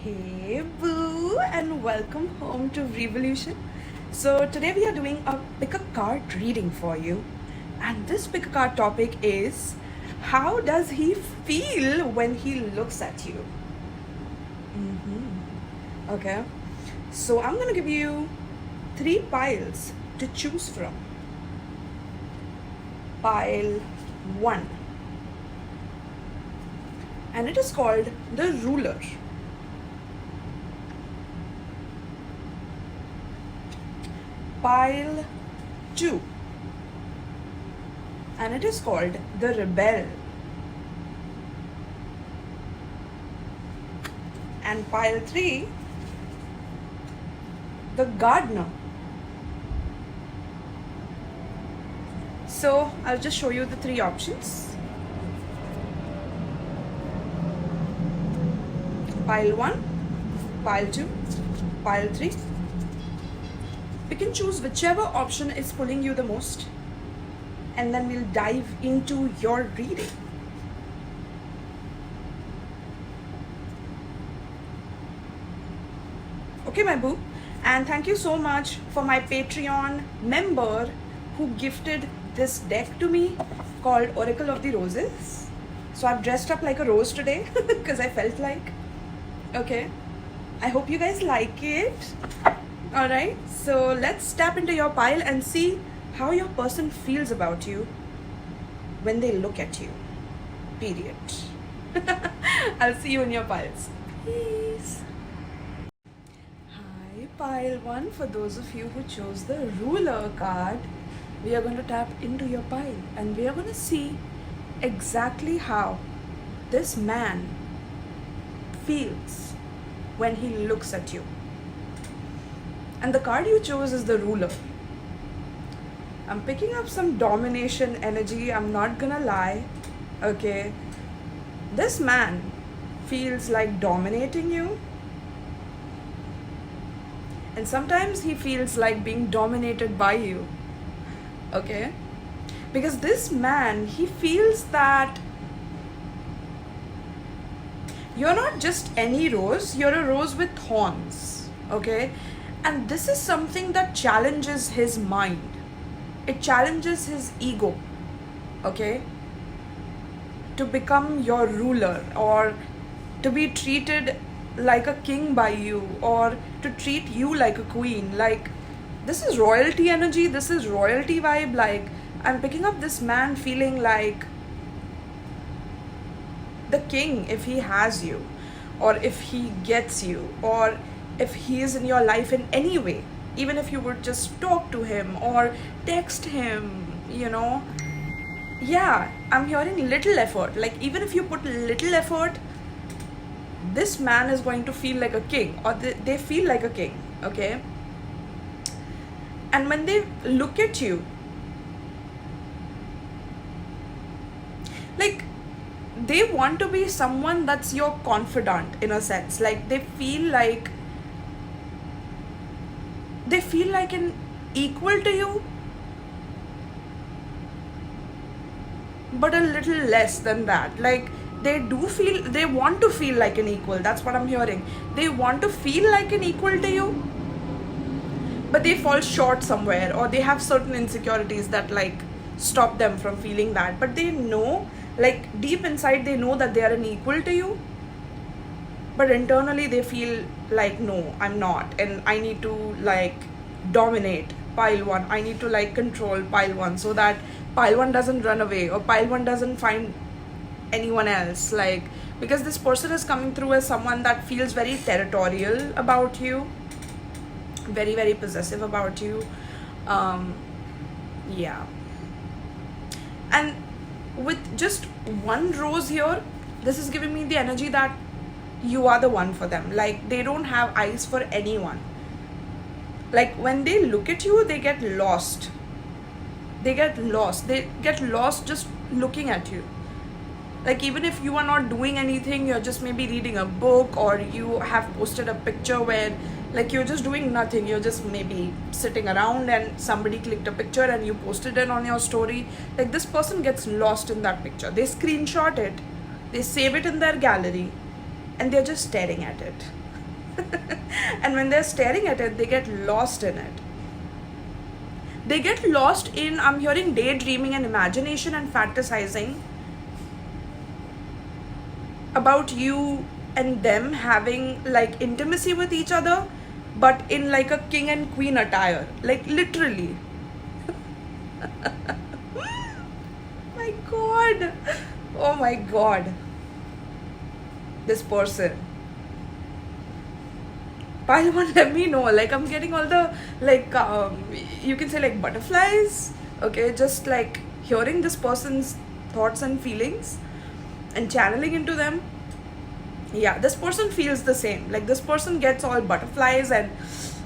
Hey boo, and welcome home to Revolution. So today we are doing a pick a card reading for you, and this pick a card topic is how does he feel when he looks at you? Okay, so I'm gonna give you three piles to choose from. Pile 1, and it is called the ruler. Pile 2, and it is called the rebel. And pile 3, the gardener. So I'll just show you the three options. Pile 1, pile 2, pile 3. You can choose whichever option is pulling you the most, and then we'll dive into your reading. Okay, my boo, and thank you so much for my Patreon member who gifted this deck to me called Oracle of the Roses. So I've dressed up like a rose today because I felt like. Okay, I hope you guys like it. Alright, so let's tap into your pile and see how your person feels about you when they look at you. Period. I'll see you in your piles. Peace. Hi, pile 1. For those of you who chose the ruler card, we are going to tap into your pile and we are going to see exactly how this man feels when he looks at you. And the card you chose is the ruler. I'm picking up some domination energy, I'm not gonna lie. Okay. This man feels like dominating you. And sometimes he feels like being dominated by you. Okay. Because this man, he feels that you're not just any rose, you're a rose with thorns. Okay. And this is something that challenges his mind. It challenges his ego, okay? To become your ruler or to be treated like a king by you or to treat you like a queen. Like, this is royalty energy, this is royalty vibe. Like, I'm picking up this man feeling like the king if he has you or if he gets you or if he is in your life in any way, even if you would just talk to him or text him, yeah, I'm hearing little effort. Like, even if you put little effort, this man is going to feel like a king or they feel like a king, okay? And when they look at you, like, they want to be someone that's your confidant in a sense. Like, they feel like an equal to you, but a little less than that. Like, they want to feel like an equal. That's what I'm hearing. They want to feel like an equal to you, but they fall short somewhere or they have certain insecurities that like stop them from feeling that. But they know, like, deep inside they know that they are an equal to you, but internally they feel like, no, I'm not, and I need to like dominate pile 1. I need to like control pile 1 so that pile 1 doesn't run away or pile 1 doesn't find anyone else. Like, because this person is coming through as someone that feels very territorial about you, very, very possessive about you. Yeah. And with just one rose here, this is giving me the energy that you are the one for them. Like, they don't have eyes for anyone. Like, when they look at you, they get lost. They get lost just looking at you. Like, even if you are not doing anything, you're just maybe reading a book or you have posted a picture where like you're just doing nothing, you're just maybe sitting around and somebody clicked a picture and you posted it on your story. Like, this person gets lost in that picture. They screenshot it, they save it in their gallery, and they're just staring at it. And when they're staring at it, they get lost in it. They get lost in, I'm hearing, daydreaming and imagination and fantasizing about you and them having like intimacy with each other, but in like a king and queen attire, like literally. My god, oh my god, this person. Pile one, let me know. Like, I'm getting all the, like, you can say, like, butterflies. Okay, just like hearing this person's thoughts and feelings and channeling into them. Yeah, this person feels the same. Like, this person gets all butterflies and,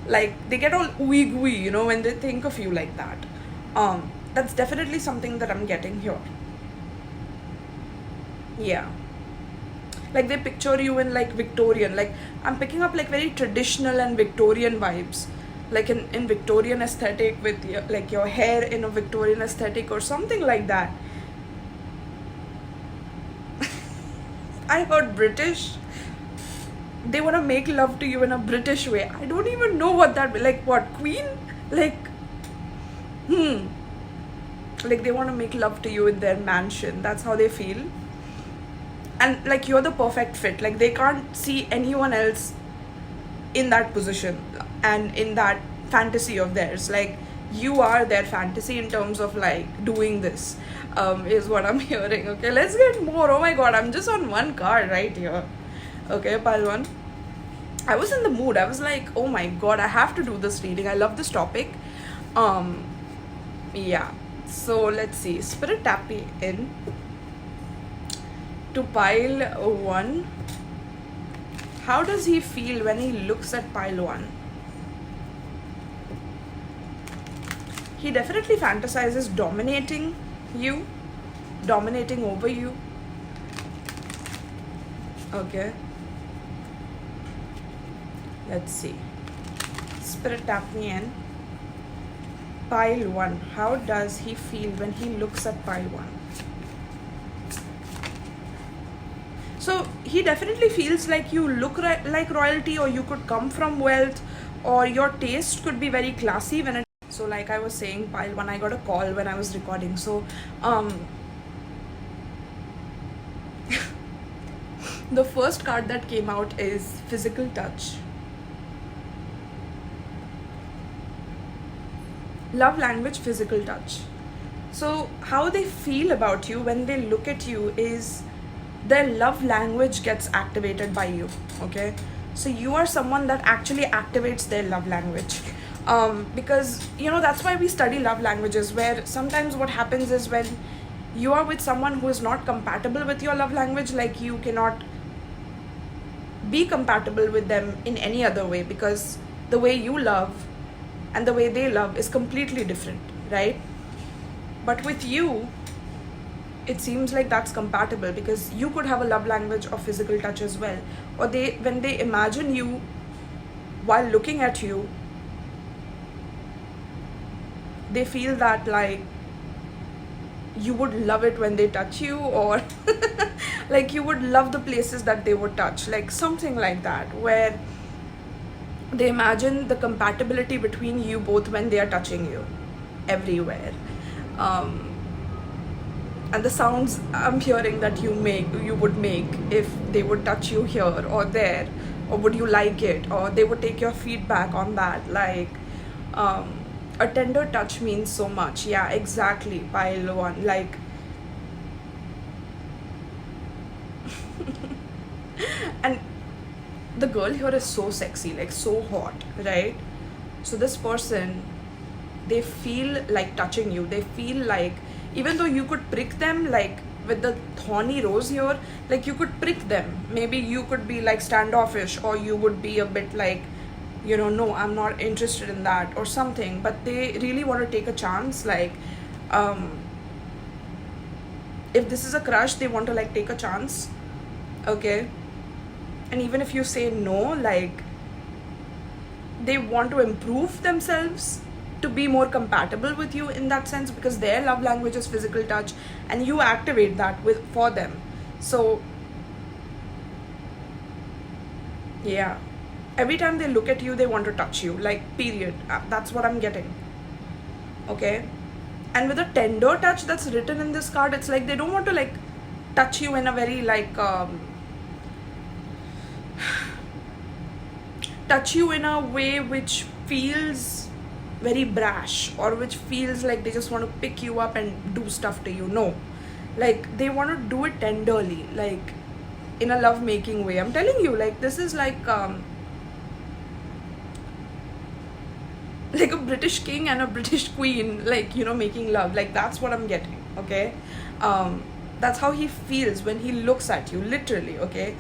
like, they get all ooey gooey, you know, when they think of you like that. That's definitely something that I'm getting here. Yeah. Like, they picture you in like Victorian, like I'm picking up like very traditional and Victorian vibes, like in Victorian aesthetic with your, like your hair in a Victorian aesthetic or something like that. I heard British. They want to make love to you in a British way. I don't even know what that, like, what, queen, like, like they want to make love to you in their mansion. That's how they feel. And like, you're the perfect fit. Like, they can't see anyone else in that position and in that fantasy of theirs. Like, you are their fantasy in terms of like doing this, is what I'm hearing. Okay, let's get more. Oh my god, I'm just on one card right here. Okay, pile one. I was in the mood. I was like, oh my god, I have to do this reading. I love this topic. Yeah, so let's see. Spirit tap me in to pile one. How does he feel when he looks at pile one? He definitely fantasizes dominating you, dominating over you. Okay. Let's see. Spirit tap me in. Pile one. How does he feel when he looks at pile one? So he definitely feels like you look like royalty, or you could come from wealth, or your taste could be very classy when it. So like I was saying, pile one, I got a call when I was recording. So the first card that came out is physical touch. Love language, physical touch. So how they feel about you when they look at you is their love language gets activated by you. Okay, so you are someone that actually activates their love language, because you know that's why we study love languages, where sometimes what happens is when you are with someone who is not compatible with your love language, like you cannot be compatible with them in any other way, because the way you love and the way they love is completely different, right? But with you, it seems like that's compatible, because you could have a love language of physical touch as well. Or they, when they imagine you while looking at you, they feel that like you would love it when they touch you, or like you would love the places that they would touch, like something like that, where they imagine the compatibility between you both when they are touching you everywhere. And the sounds I'm hearing that you would make if they would touch you here or there, or would you like it, or they would take your feedback on that. Like, a tender touch means so much. Yeah, exactly, pile one. Like, and the girl here is so sexy, like so hot, right? So this person, they feel like touching you. They feel like, even though you could prick them, like with the thorny rose here, like you could prick them. Maybe you could be like standoffish, or you would be a bit like, you know, no, I'm not interested in that or something. But they really want to take a chance. Like, if this is a crush, they want to like take a chance. Okay. And even if you say no, like they want to improve themselves to be more compatible with you in that sense, because their love language is physical touch and you activate that for them. So yeah, Every time they look at you, they want to touch you, like, period. That's what I'm getting. Okay? And with a tender touch that's written in this card, it's like they don't want to, like, touch you in a very, like, touch you in a way which feels very brash, or which feels like they just want to pick you up and do stuff to you. No. Like, they want to do it tenderly, like, in a love making way. I'm telling you, like, this is like a British king and a British queen, like, making love. Like, that's what I'm getting. Okay? That's how he feels when he looks at you, literally. Okay?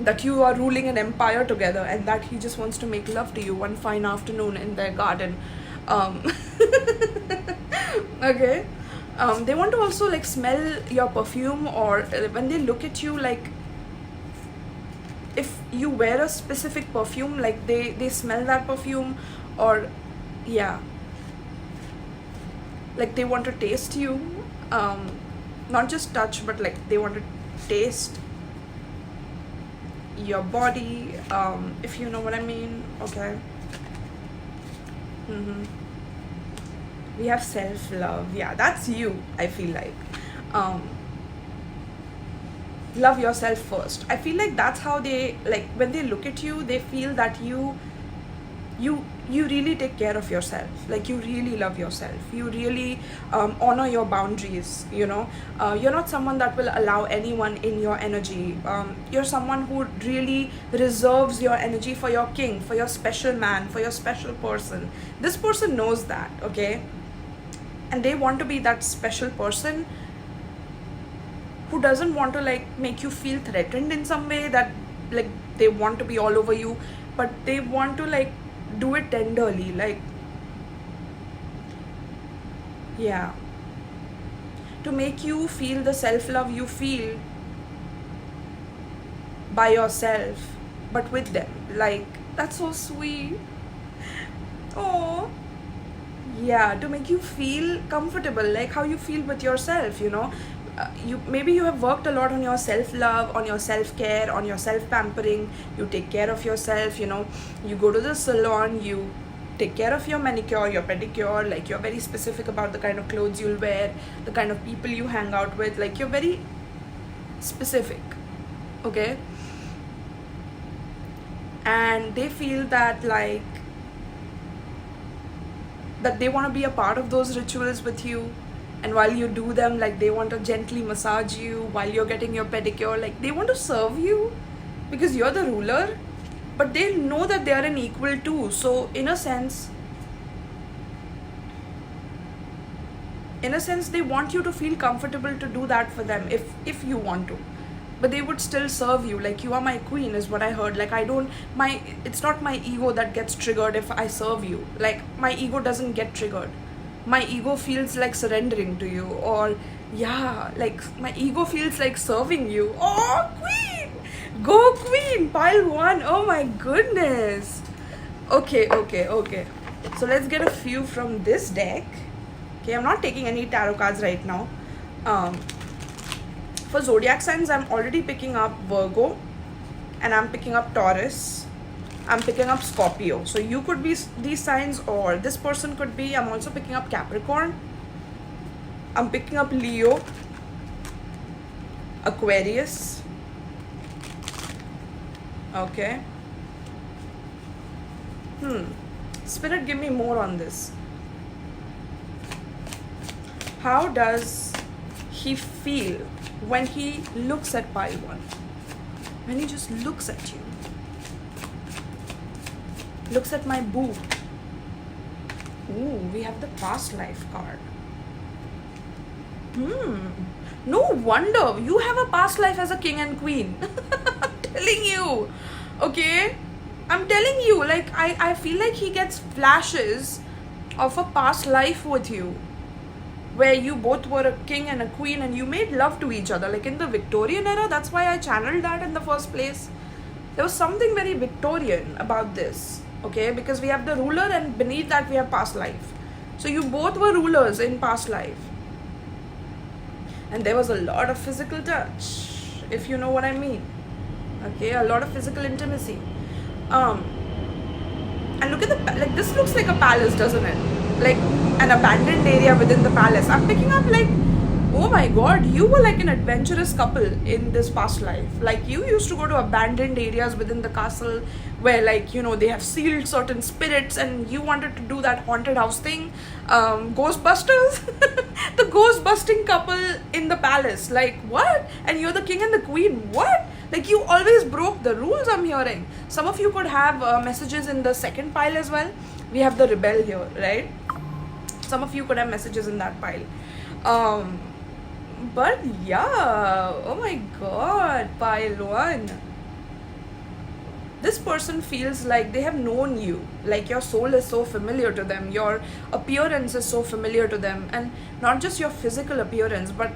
That you are ruling an empire together, and that he just wants to make love to you one fine afternoon in their garden. Okay? They want to also, like, smell your perfume, or when they look at you, like, if you wear a specific perfume, like, they smell that perfume, or yeah, like, they want to taste you, not just touch, but, like, they want to taste your body, if you know what I mean. Okay. We have self-love. Yeah, that's you, I feel like. Love yourself first. I feel like that's how they, like, when they look at you, they feel that you really take care of yourself. Like, you really love yourself. You really honor your boundaries, you're not someone that will allow anyone in your energy. You're someone who really reserves your energy for your king, for your special man, for your special person. This person knows that. Okay? And they want to be that special person who doesn't want to, like, make you feel threatened in some way, that, like, they want to be all over you, but they want to, like, do it tenderly, like, yeah, to make you feel the self-love you feel by yourself, but with them. Like, that's so sweet. Oh, yeah, to make you feel comfortable, like how you feel with yourself. You have worked a lot on your self-love, on your self-care, on your self-pampering. You take care of yourself. You go to the salon, you take care of your manicure, your pedicure. Like, you're very specific about the kind of clothes you'll wear, the kind of people you hang out with. Like, you're very specific. Okay? And they feel that, like, that they want to be a part of those rituals with you. And while you do them, like, they want to gently massage you while you're getting your pedicure. Like, they want to serve you because you're the ruler, but they know that they are an equal too. So in a sense, they want you to feel comfortable to do that for them, if you want to. But they would still serve you. Like, you are my queen, is what I heard. Like, it's not my ego that gets triggered if I serve you. Like, my ego doesn't get triggered. My ego feels like surrendering to you, or yeah, like, my ego feels like serving you. Oh, queen! Go, queen! Pile 1. Oh my goodness. Okay. So let's get a few from this deck. Okay, I'm not taking any tarot cards right now. For zodiac signs, I'm already picking up Virgo, and I'm picking up Taurus. I'm picking up Scorpio. So you could be these signs, or this person could be. I'm also picking up Capricorn. I'm picking up Leo, Aquarius. Okay. Spirit, give me more on this. How does he feel when he looks at pile 1? When he just looks at you. Looks at my boob. Ooh, we have the past life card. No wonder you have a past life as a king and queen. I'm telling you. Okay? I'm telling you, like, I feel like he gets flashes of a past life with you, where you both were a king and a queen and you made love to each other. Like, in the Victorian era, that's why I channeled that in the first place. There was something very Victorian about this. Okay, because we have the ruler, and beneath that we have past life. So you both were rulers in past life. And there was a lot of physical touch, if you know what I mean. Okay, a lot of physical intimacy. Um, and look at like this looks like a palace, doesn't it? Like an abandoned area within the palace. I'm picking up like, oh my god, you were like an adventurous couple in this past life. Like you used to go to abandoned areas within the castle where, like, you know, they have sealed certain spirits, and you wanted to do that haunted house thing. Ghostbusters, the ghost busting couple in the palace. Like what? And you're the king and the queen. What? Like you always broke the rules, I'm hearing. Some of you could have messages in the second pile as well. We have the rebel here, right? Some of you could have messages in that pile. But yeah, oh my god, pile one. This person feels like they have known you. Like your soul is so familiar to them. Your appearance is so familiar to them. And not just your physical appearance, but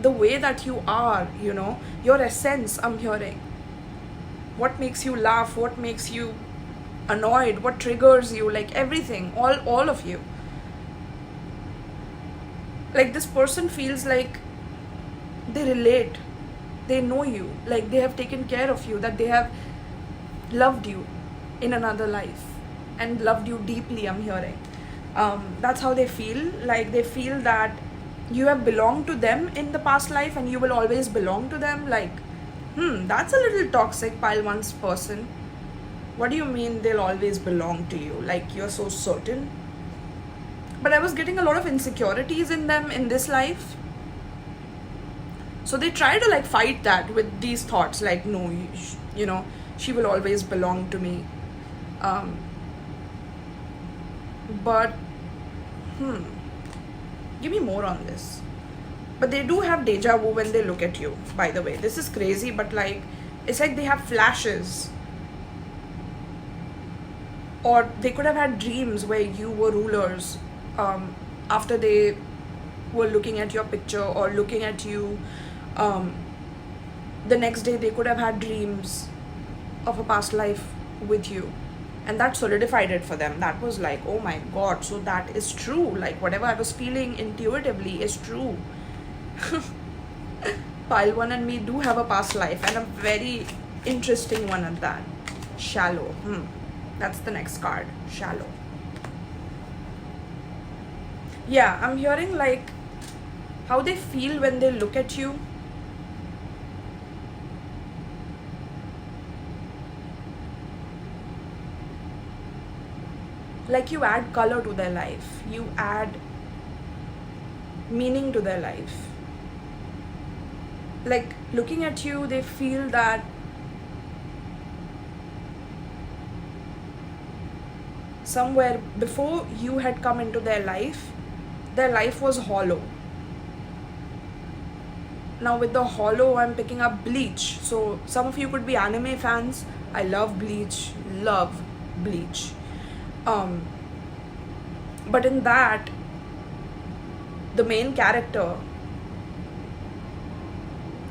the way that you are, you know, your essence, I'm hearing. What makes you laugh, what makes you annoyed, what triggers you, like everything, all of you. Like this person feels like they relate, they know you, like they have taken care of you, that they have loved you in another life and loved you deeply, I'm hearing. That's how they feel. Like they feel that you have belonged to them in the past life and you will always belong to them. Like, that's a little toxic, pile one's person. What do you mean they'll always belong to you? Like you're so certain? But I was getting a lot of insecurities in them in this life. So they try to like fight that with these thoughts, like, no, you know, she will always belong to me. But give me more on this. But they do have deja vu when they look at you, by the way. This is crazy, but like it's like they have flashes. Or they could have had dreams where you were rulers, after they were looking at your picture or looking at you. The next day they could have had dreams of a past life with you, and that solidified it for them. That was like, oh my god, so that is true. Like whatever I was feeling intuitively is true. Pile one and me do have a past life, and a very interesting one at that. Shallow. That's the next card. Shallow. Yeah, I'm hearing like how they feel when they look at you. Like you add color to their life, you add meaning to their life. Like looking at you, they feel that somewhere before you had come into their life was hollow. Now with the hollow, I'm picking up Bleach. So some of you could be anime fans. I love Bleach, love Bleach. But in that, the main character,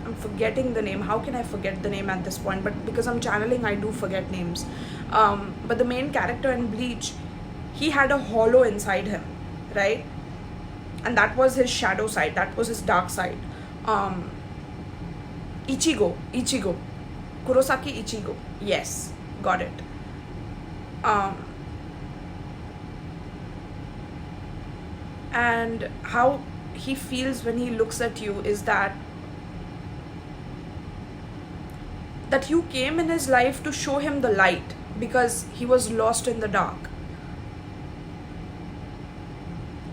I'm forgetting the name. How can I forget the name at this point? But because I'm channeling, I do forget names. But the main character in Bleach, he had a hollow inside him, right? And that was his shadow side. That was his dark side. Ichigo. Kurosaki Ichigo. Yes, got it. And how he feels when he looks at you is that you came in his life to show him the light, because he was lost in the dark.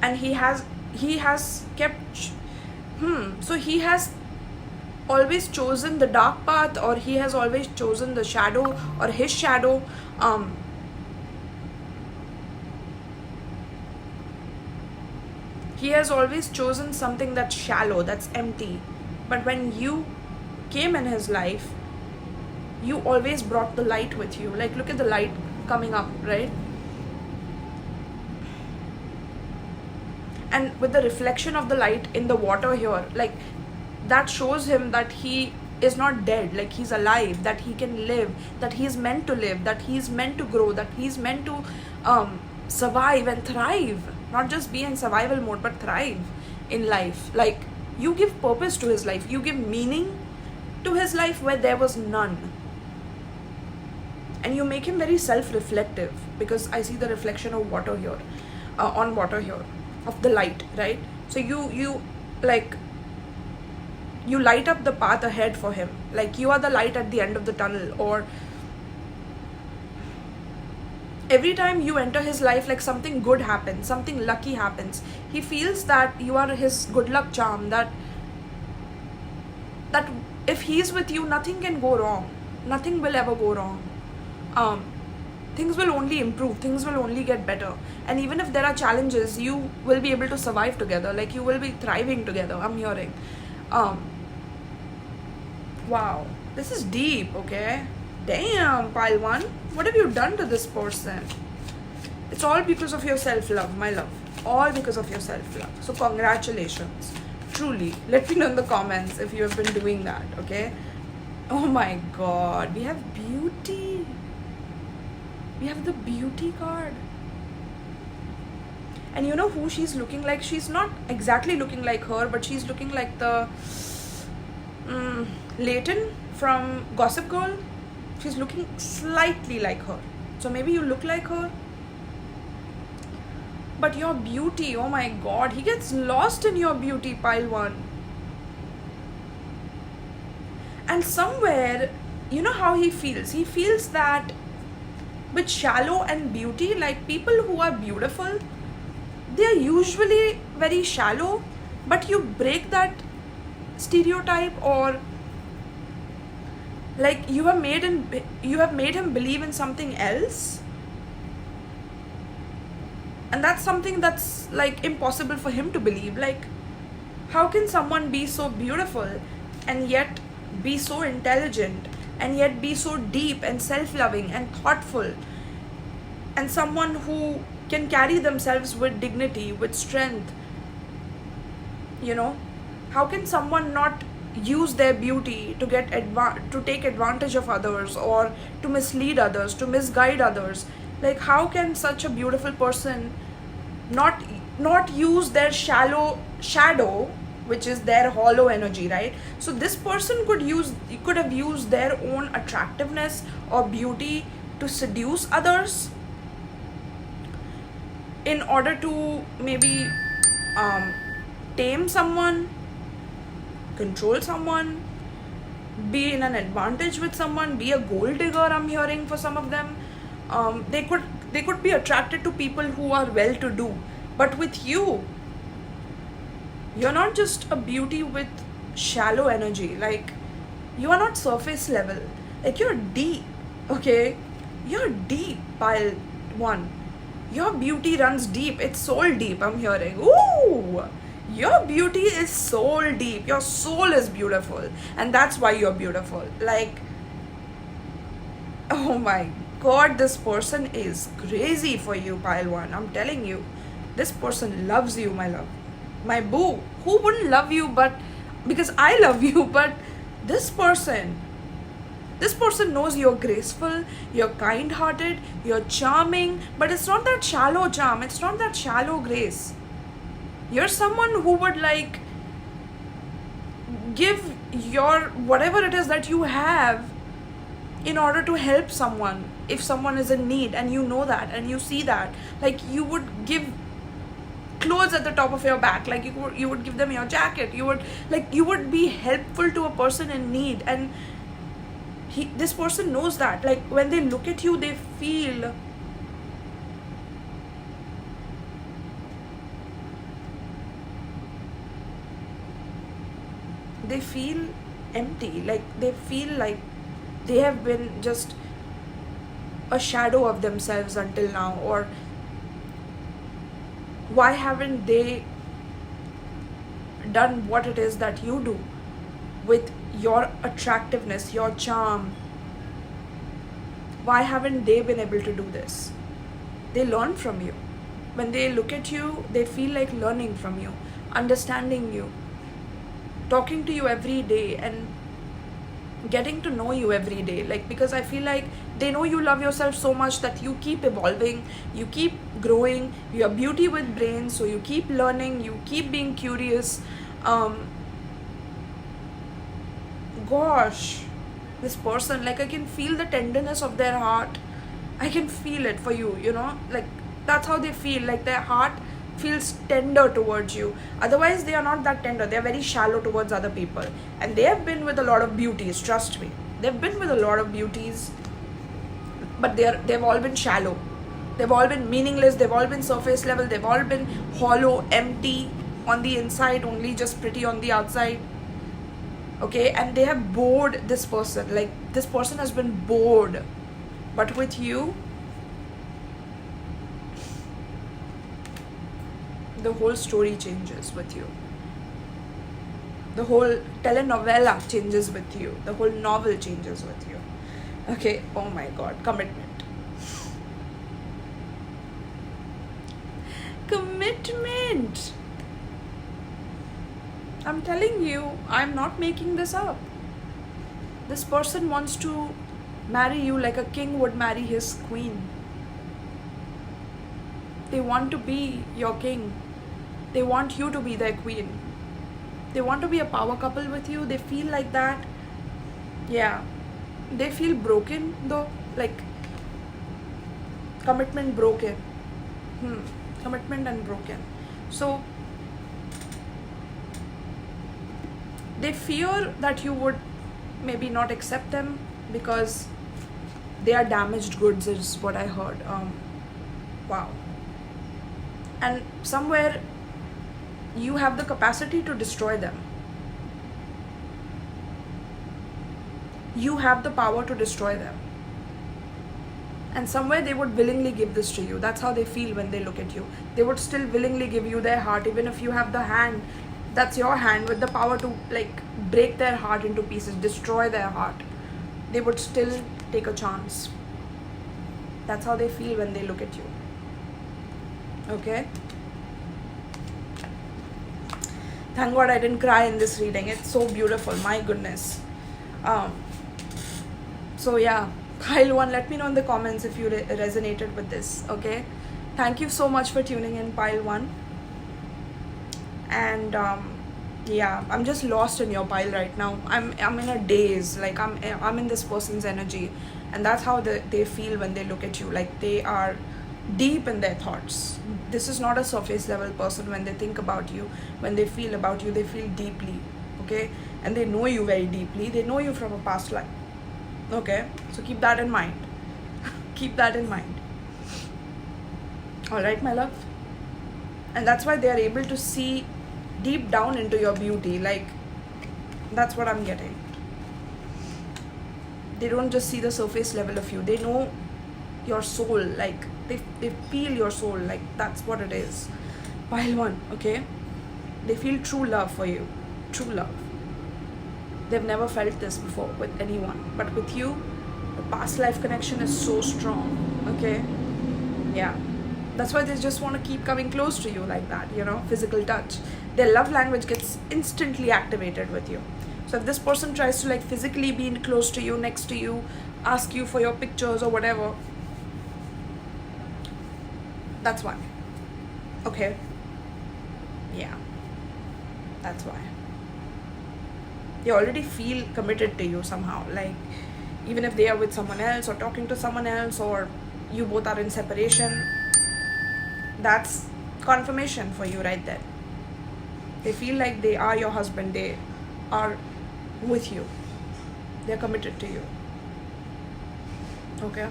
And he has kept so he has always chosen the dark path, or he has always chosen the shadow, or his shadow. He has always chosen something that's shallow, that's empty. But when you came in his life, you always brought the light with you. Like look at the light coming up, right? And with the reflection of the light in the water here, like that shows him that he is not dead, like he's alive, that he can live, that he's meant to live, that he's meant to grow, that he's meant to survive and thrive, not just be in survival mode but thrive in life. Like you give purpose to his life, you give meaning to his life where there was none. And you make him very self-reflective, because I see the reflection of water here, on water here, of the light, right? So you like, you light up the path ahead for him, like you are the light at the end of the tunnel. Or every time you enter his life, like something good happens, something lucky happens, he feels that you are his good luck charm, that if he's with you, nothing can go wrong, nothing will ever go wrong. Things will only improve, things will only get better. And even if there are challenges, you will be able to survive together, like you will be thriving together, I'm hearing. Wow, this is deep. Okay, damn, pile one, what have you done to this person? It's all because of your self-love, my love, all because of your self-love. So congratulations, truly. Let me know in the comments if you have been doing that. Okay, oh my god, we have beauty. We have the beauty card. And you know who she's looking like? She's not exactly looking like her, but she's looking like the Leighton from Gossip Girl. She's looking slightly like her. So maybe you look like her. But your beauty, oh my god, he gets lost in your beauty, pile one. And somewhere, you know how he feels? He feels that with shallow and beauty, like people who are beautiful, they are usually very shallow, but you break that stereotype, or like you have made him believe in something else, and that's something that's like impossible for him to believe. Like, how can someone be so beautiful and yet be so intelligent, and yet be so deep and self-loving and thoughtful, and someone who can carry themselves with dignity, with strength? You know, how can someone not use their beauty to to take advantage of others, or to mislead others, to misguide others? Like, how can such a beautiful person not use their shadow, which is their hollow energy, right? So this person could have used their own attractiveness or beauty to seduce others, in order to maybe tame someone, control someone, be in an advantage with someone, be a gold digger, I'm hearing, for some of them. They could be attracted to people who are well to do. But with you, you're not just a beauty with shallow energy. Like, you are not surface level, like you're deep. Okay, you're deep, pile one. Your beauty runs deep, it's soul deep, I'm hearing. Ooh, your beauty is soul deep, your soul is beautiful, and that's why you're beautiful. Like, oh my god, this person is crazy for you, pile one. I'm telling you, this person loves you, my love, my boo. Who wouldn't love you? But because I love you. But this person knows you're graceful, you're kind-hearted, you're charming, but it's not that shallow charm, it's not that shallow grace. You're someone who would like give your whatever it is that you have in order to help someone if someone is in need, and you know that and you see that. Like, you would give clothes at the top of your back, like you would give them your jacket, you would be helpful to a person in need. And this person knows that. Like, when they look at you, they feel empty, like they feel like they have been just a shadow of themselves until now. Or why haven't they done what it is that you do with your attractiveness, your charm? Why haven't they been able to do this? They learn from you. When they look at you, they feel like learning from you, understanding you, talking to you every day, and getting to know you every day. Like, because I feel like they know you love yourself so much that you keep evolving, you keep growing. You're beauty with brains, so you keep learning, you keep being curious. Gosh, This person, like I can feel the tenderness of their heart. I can feel it for you, like that's how they feel, like their heart feels tender towards you. Otherwise they are not that tender, they are very shallow towards other people. And they have been with a lot of beauties, trust me, they've been with a lot of beauties, but they've all been shallow, they've all been meaningless, they've all been surface level, they've all been hollow, empty on the inside, only just pretty on the outside. Okay, and they have bored this person, like this person has been bored. But with you, the whole story changes with you. The whole telenovela changes with you. The whole novel changes with you. Okay, oh my god, commitment. Commitment! I'm telling you, I'm not making this up. This person wants to marry you like a king would marry his queen. They want to be your king. They want you to be their queen. They want to be a power couple with you. They feel like that. Yeah. They feel broken though. Like commitment broken. Commitment and broken. So they fear that you would maybe not accept them because they are damaged goods, is what I heard. Wow. And somewhere you have the capacity to destroy them. You have the power to destroy them. And somewhere they would willingly give this to you. That's how they feel when they look at you. They would still willingly give you their heart, even if you have the hand, that's your hand, with the power to like break their heart into pieces, destroy their heart. They would still take a chance. That's how they feel when they look at you. Okay? Thank God I didn't cry in this reading. It's so beautiful. My goodness. So yeah, pile 1, let me know in the comments if you resonated with this. Okay? Thank you so much for tuning in, pile 1. And yeah, I'm just lost in your pile right now. I'm in a daze. Like I'm in this person's energy, and that's how they feel when they look at you. Like they are deep in their thoughts. This is not a surface level person. When they think about you, when they feel about you, they feel deeply. Okay, and they know you very deeply. They know you from a past life. Okay, so keep that in mind. Keep that in mind. All right, my love. And that's why they are able to see deep down into your beauty. Like that's what I'm getting. They don't just see the surface level of you. They know your soul. Like they feel your soul. Like that's what it is. Pile 1, okay? They feel true love for you. True love. They've never felt this before with anyone. But with you, the past life connection is so strong. Okay? Yeah. That's why they just want to keep coming close to you like that, physical touch. Their love language gets instantly activated with you. So if this person tries to like physically be close to you, next to you, ask you for your pictures or whatever, that's why. Okay? Yeah. That's why. They already feel committed to you somehow. Like even if they are with someone else or talking to someone else, or you both are in separation, that's confirmation for you right there. They feel like they are your husband. They are with you. They're committed to you. Okay?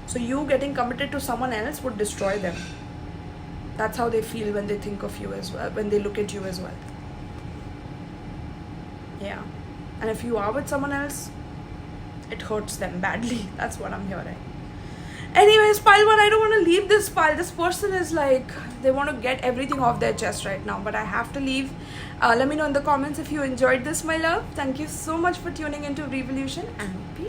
So you getting committed to someone else would destroy them. That's how they feel when they think of you as well, when they look at you as well. Yeah. And if you are with someone else, it hurts them badly. That's what I'm hearing. Anyways, pile 1, I don't want to leave this pile. This person is like, they want to get everything off their chest right now, but I have to leave. Let me know in the comments if you enjoyed this, my love. Thank you so much for tuning into Revolution, and peace.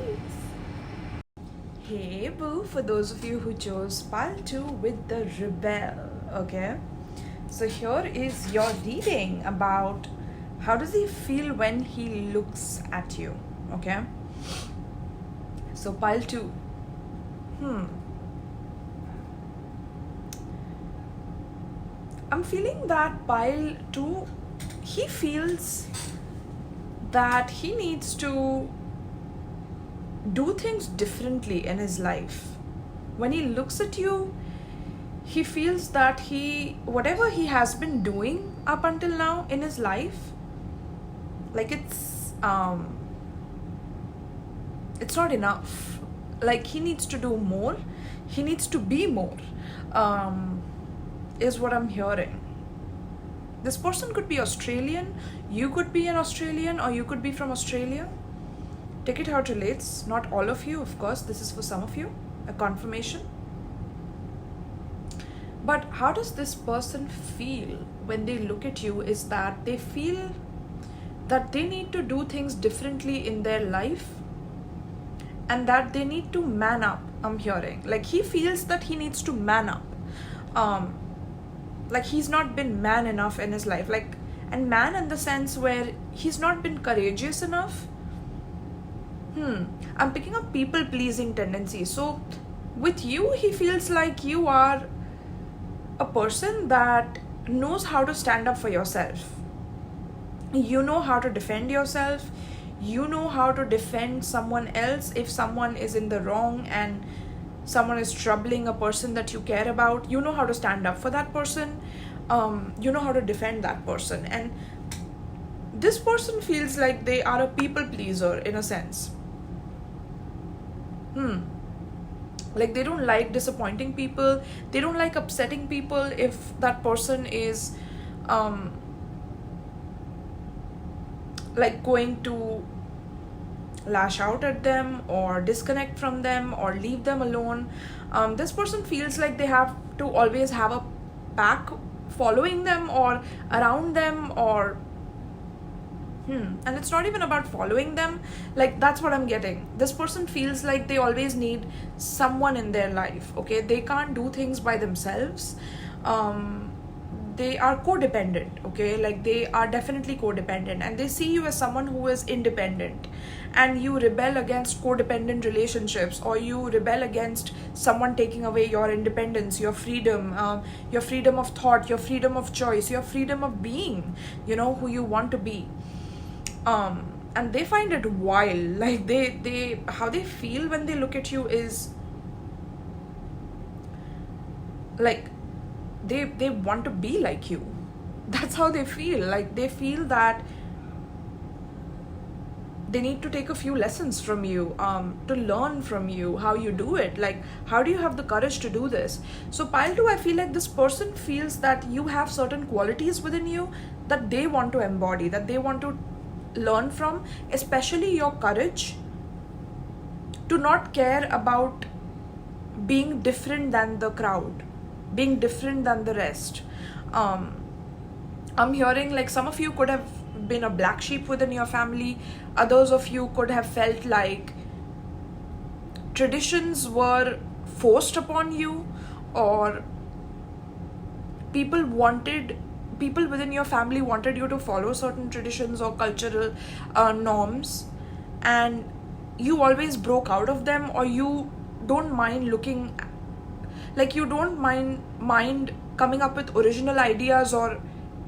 Hey boo, for those of you who chose pile 2 with the rebel, okay? So here is your reading about how does he feel when he looks at you, okay? So pile 2. I'm feeling that pile 2, he feels that he needs to do things differently in his life. When he looks at you, he feels that whatever he has been doing up until now in his life, like it's not enough. Like he needs to do more, he needs to be more, is what I'm hearing. This person could be Australian, you could be an Australian, or you could be from Australia. Take it how it relates. Not all of you, of course, this is for some of you, a confirmation. But how does this person feel when they look at you is that they feel that they need to do things differently in their life, and that they need to man up, I'm hearing. Like he feels that he needs to man up. Like he's not been man enough in his life. Like, and man in the sense where he's not been courageous enough. I'm picking up people pleasing tendencies. So with you, he feels like you are a person that knows how to stand up for yourself. You know how to defend yourself. You know how to defend someone else if someone is in the wrong and someone is troubling a person that you care about. You know how to stand up for that person. You know how to defend that person. And this person feels like they are a people pleaser in a sense. Like they don't like disappointing people. They don't like upsetting people if that person is like going to lash out at them or disconnect from them or leave them alone. This person feels like they have to always have a pack following them or around them, or and it's not even about following them. Like that's what I'm getting. This person feels like they always need someone in their life. Okay, they can't do things by themselves. They are codependent. Okay, like they are definitely codependent, and they see you as someone who is independent, and you rebel against codependent relationships, or you rebel against someone taking away your independence, your freedom of thought, your freedom of choice, your freedom of being, who you want to be. And they find it wild. Like they how they feel when they look at you is like they want to be like you. That's how they feel. Like they feel that they need to take a few lessons from you, to learn from you how you do it. Like, how do you have the courage to do this? So pile 2, I feel like this person feels that you have certain qualities within you that they want to embody, that they want to learn from, especially your courage to not care about being different than the crowd, being different than the rest. I'm hearing like some of you could have been a black sheep within your family. Others of you could have felt like traditions were forced upon you, or people within your family wanted you to follow certain traditions or cultural norms, and you always broke out of them, or you don't mind you don't mind coming up with original ideas or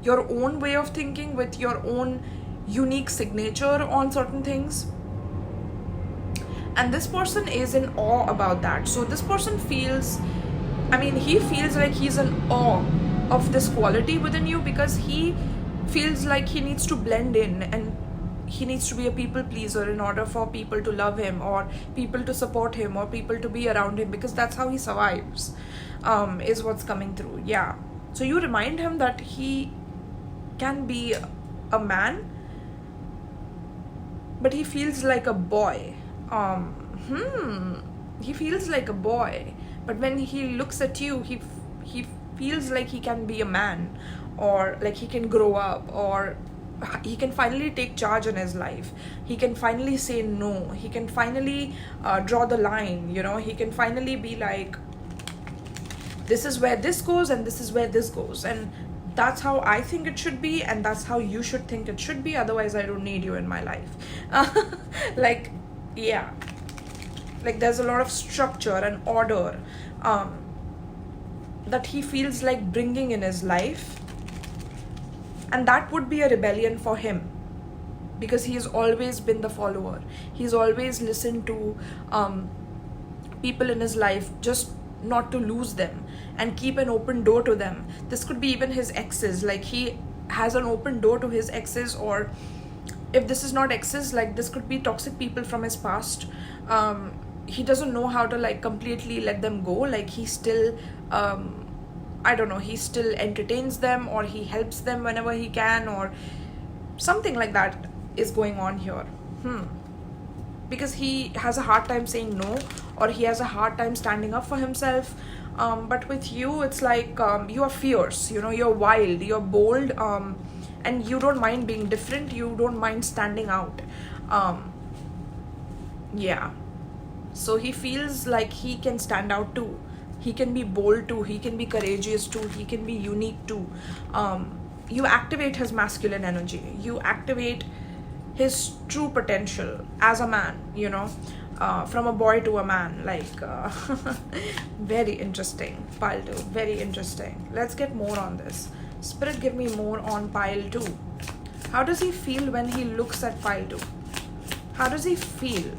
your own way of thinking with your own unique signature on certain things. And this person is in awe about that. So this person feels like he's in awe of this quality within you, because he feels like he needs to blend in and he needs to be a people pleaser in order for people to love him, or people to support him, or people to be around him, because that's how he survives, is what's coming through. Yeah. So you remind him that he can be a man, but he feels like a boy. He feels like a boy, but when he looks at you, he feels like he can be a man, or like he can grow up, or he can finally take charge in his life. He can finally say no. He can finally draw the line. He can finally be like, this is where this goes and this is where this goes, and that's how I think it should be, and that's how you should think it should be. Otherwise, I don't need you in my life. Like, yeah, like there's a lot of structure and order that he feels like bringing in his life, and that would be a rebellion for him. because he's always been the follower. He's always listened to people in his life just not to lose them and keep an open door to them. This could be even his exes, like he has an open door to his exes, or if this is not exes, like this could be toxic people from his past. He doesn't know how to like completely let them go. Like he still I don't know, he still entertains them, or he helps them whenever he can, or something like that is going on here. Because he has a hard time saying no, or he has a hard time standing up for himself. But with you, it's like you are fierce, you're wild, you're bold, and you don't mind being different, you don't mind standing out. Yeah. So he feels like he can stand out too. He can be bold too, he can be courageous too, he can be unique too. You activate his masculine energy, you activate his true potential as a man, from a boy to a man. Like very interesting, pile 2, very interesting. Let's get more on this. Spirit, give me more on pile 2. How does he feel when he looks at pile 2? How does he feel?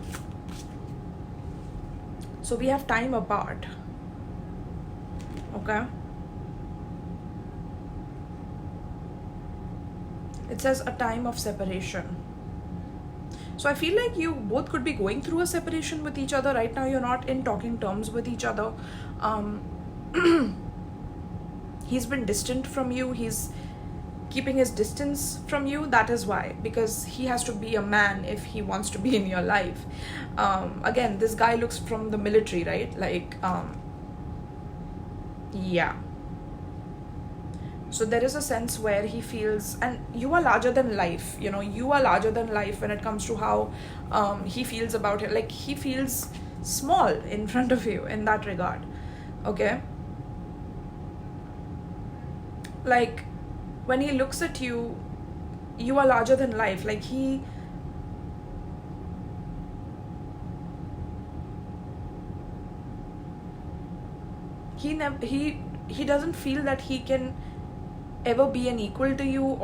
So we have time apart. Okay. It says a time of separation. So I feel like you both could be going through a separation with each other. Right now you're not in talking terms with each other. He's been distant from you. He's keeping his distance from you. That is why. Because he has to be a man if he wants to be in your life. Again, this guy looks from the military, right? Like, yeah. So there is a sense where he feels, and you are larger than life, you are larger than life when it comes to how he feels about it. Like he feels small in front of you in that regard. Okay. Like when he looks at you, you are larger than life. Like he doesn't feel that he can ever be an equal to you,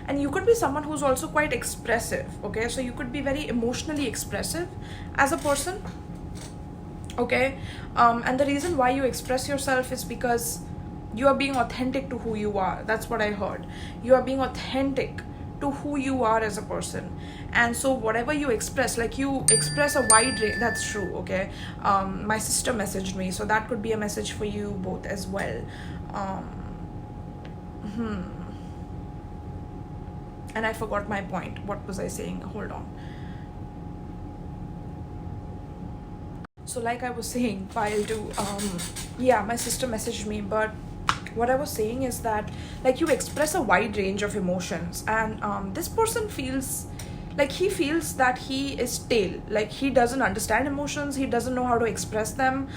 and you could be someone who's also quite expressive. Okay, so you could be very emotionally expressive as a person. Okay, and the reason why you express yourself is because you are being authentic to who you are. That's what I heard. You are being authentic to who you are as a person, and so whatever you express, like you express a wide range. That's true. Okay, my sister messaged me, so that could be a message for you both as well. And I forgot my point. What was I saying? Hold on. So like I was saying, pile 2, yeah, my sister messaged me, but what I was saying is that like you express a wide range of emotions, and this person feels like he feels that he is stale. Like he doesn't understand emotions, he doesn't know how to express them.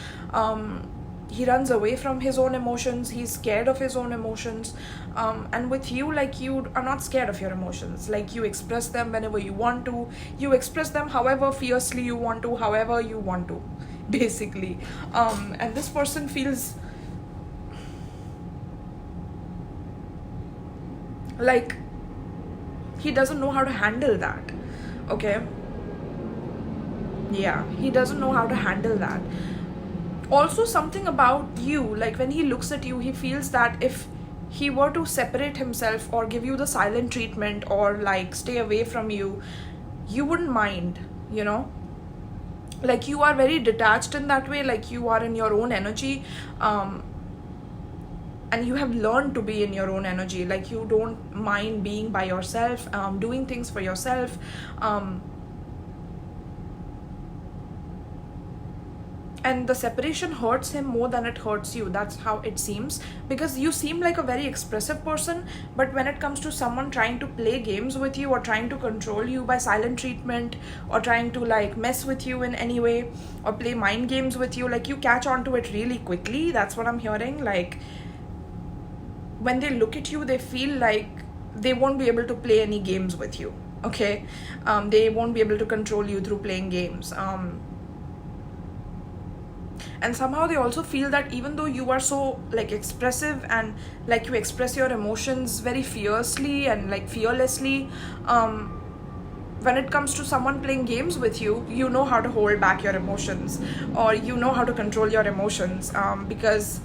He runs away from his own emotions, he's scared of his own emotions. And with you, like you are not scared of your emotions. Like you express them whenever you want to, you express them however fiercely you want to, however you want to, basically. And this person feels like he doesn't know how to handle that. Okay, yeah, he doesn't know how to handle that. Also, something about you, like when he looks at you, he feels that if he were to separate himself or give you the silent treatment or like stay away from you, you wouldn't mind. Like you are very detached in that way. Like you are in your own energy, and you have learned to be in your own energy. Like you don't mind being by yourself, doing things for yourself. And the separation hurts him more than it hurts you. That's how it seems, because you seem like a very expressive person, but when it comes to someone trying to play games with you or trying to control you by silent treatment or trying to like mess with you in any way or play mind games with you, like you catch on to it really quickly. That's what I'm hearing. Like when they look at you, they feel like they won't be able to play any games with you. Okay, they won't be able to control you through playing games. And somehow they also feel that even though you are so like expressive and like you express your emotions very fiercely and like fearlessly, when it comes to someone playing games with you, you know how to hold back your emotions, or you know how to control your emotions, because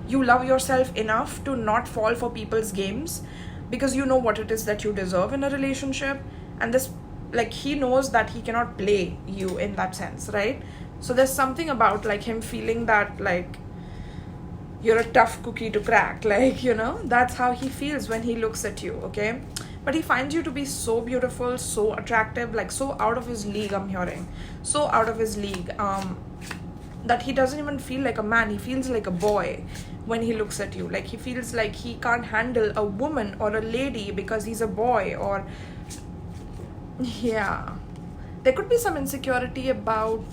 you love yourself enough to not fall for people's games, because you know what it is that you deserve in a relationship. And this, like, he knows that he cannot play you in that sense, right? So there's something about like him feeling that like you're a tough cookie to crack, like, you know, that's how he feels when he looks at you. Okay, but he finds you to be so beautiful, so attractive, like so out of his league. I'm hearing so out of his league, that he doesn't even feel like a man, he feels like a boy when he looks at you. Like he feels like he can't handle a woman or a lady because he's a boy. Or yeah, there could be some insecurity about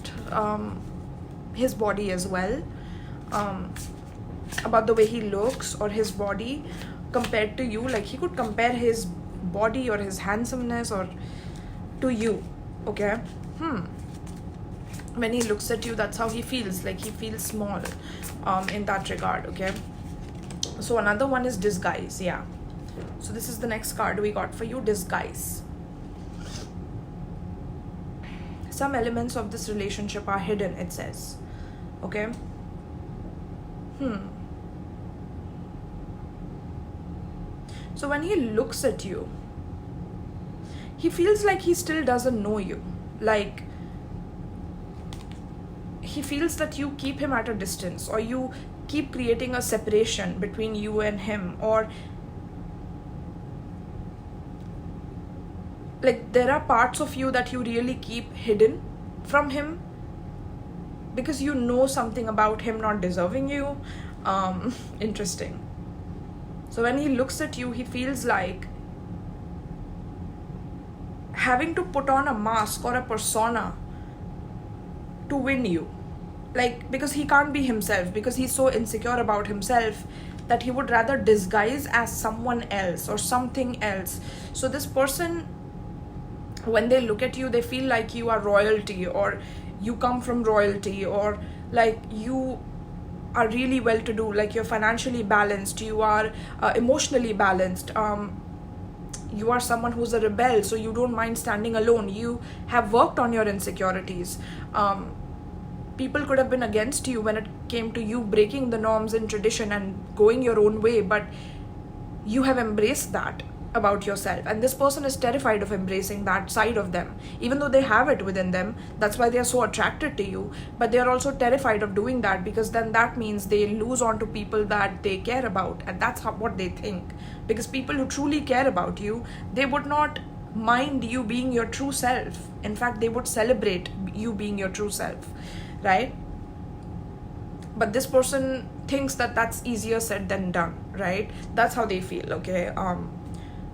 his body as well, about the way he looks or his body compared to you. Like he could compare his body or his handsomeness or to you. Okay, when he looks at you, that's how he feels. Like he feels small in that regard. Okay, so another one is disguise. Yeah, so this is the next card we got for you, disguise. Some elements of this relationship are hidden, it says. Okay, so when he looks at you, he feels like he still doesn't know you. Like he feels that you keep him at a distance, or you keep creating a separation between you and him, or like there are parts of you that you really keep hidden from him because you know something about him not deserving you. Interesting. So when he looks at you, he feels like having to put on a mask or a persona to win you. Like, because he can't be himself, because he's so insecure about himself that he would rather disguise as someone else or something else. So this person, when they look at you, they feel like you are royalty, or you come from royalty, or like you are really well to do, like you're financially balanced, you are emotionally balanced, you are someone who's a rebel, so you don't mind standing alone, you have worked on your insecurities. People could have been against you when it came to you breaking the norms and tradition and going your own way, but you have embraced that about yourself, and this person is terrified of embracing that side of them, even though they have it within them. That's why they are so attracted to you, but they are also terrified of doing that, because then that means they lose on to people that they care about, and that's what they think. Because people who truly care about you, they would not mind you being your true self. In fact, they would celebrate you being your true self, right? But this person thinks that that's easier said than done, right? That's how they feel. Okay,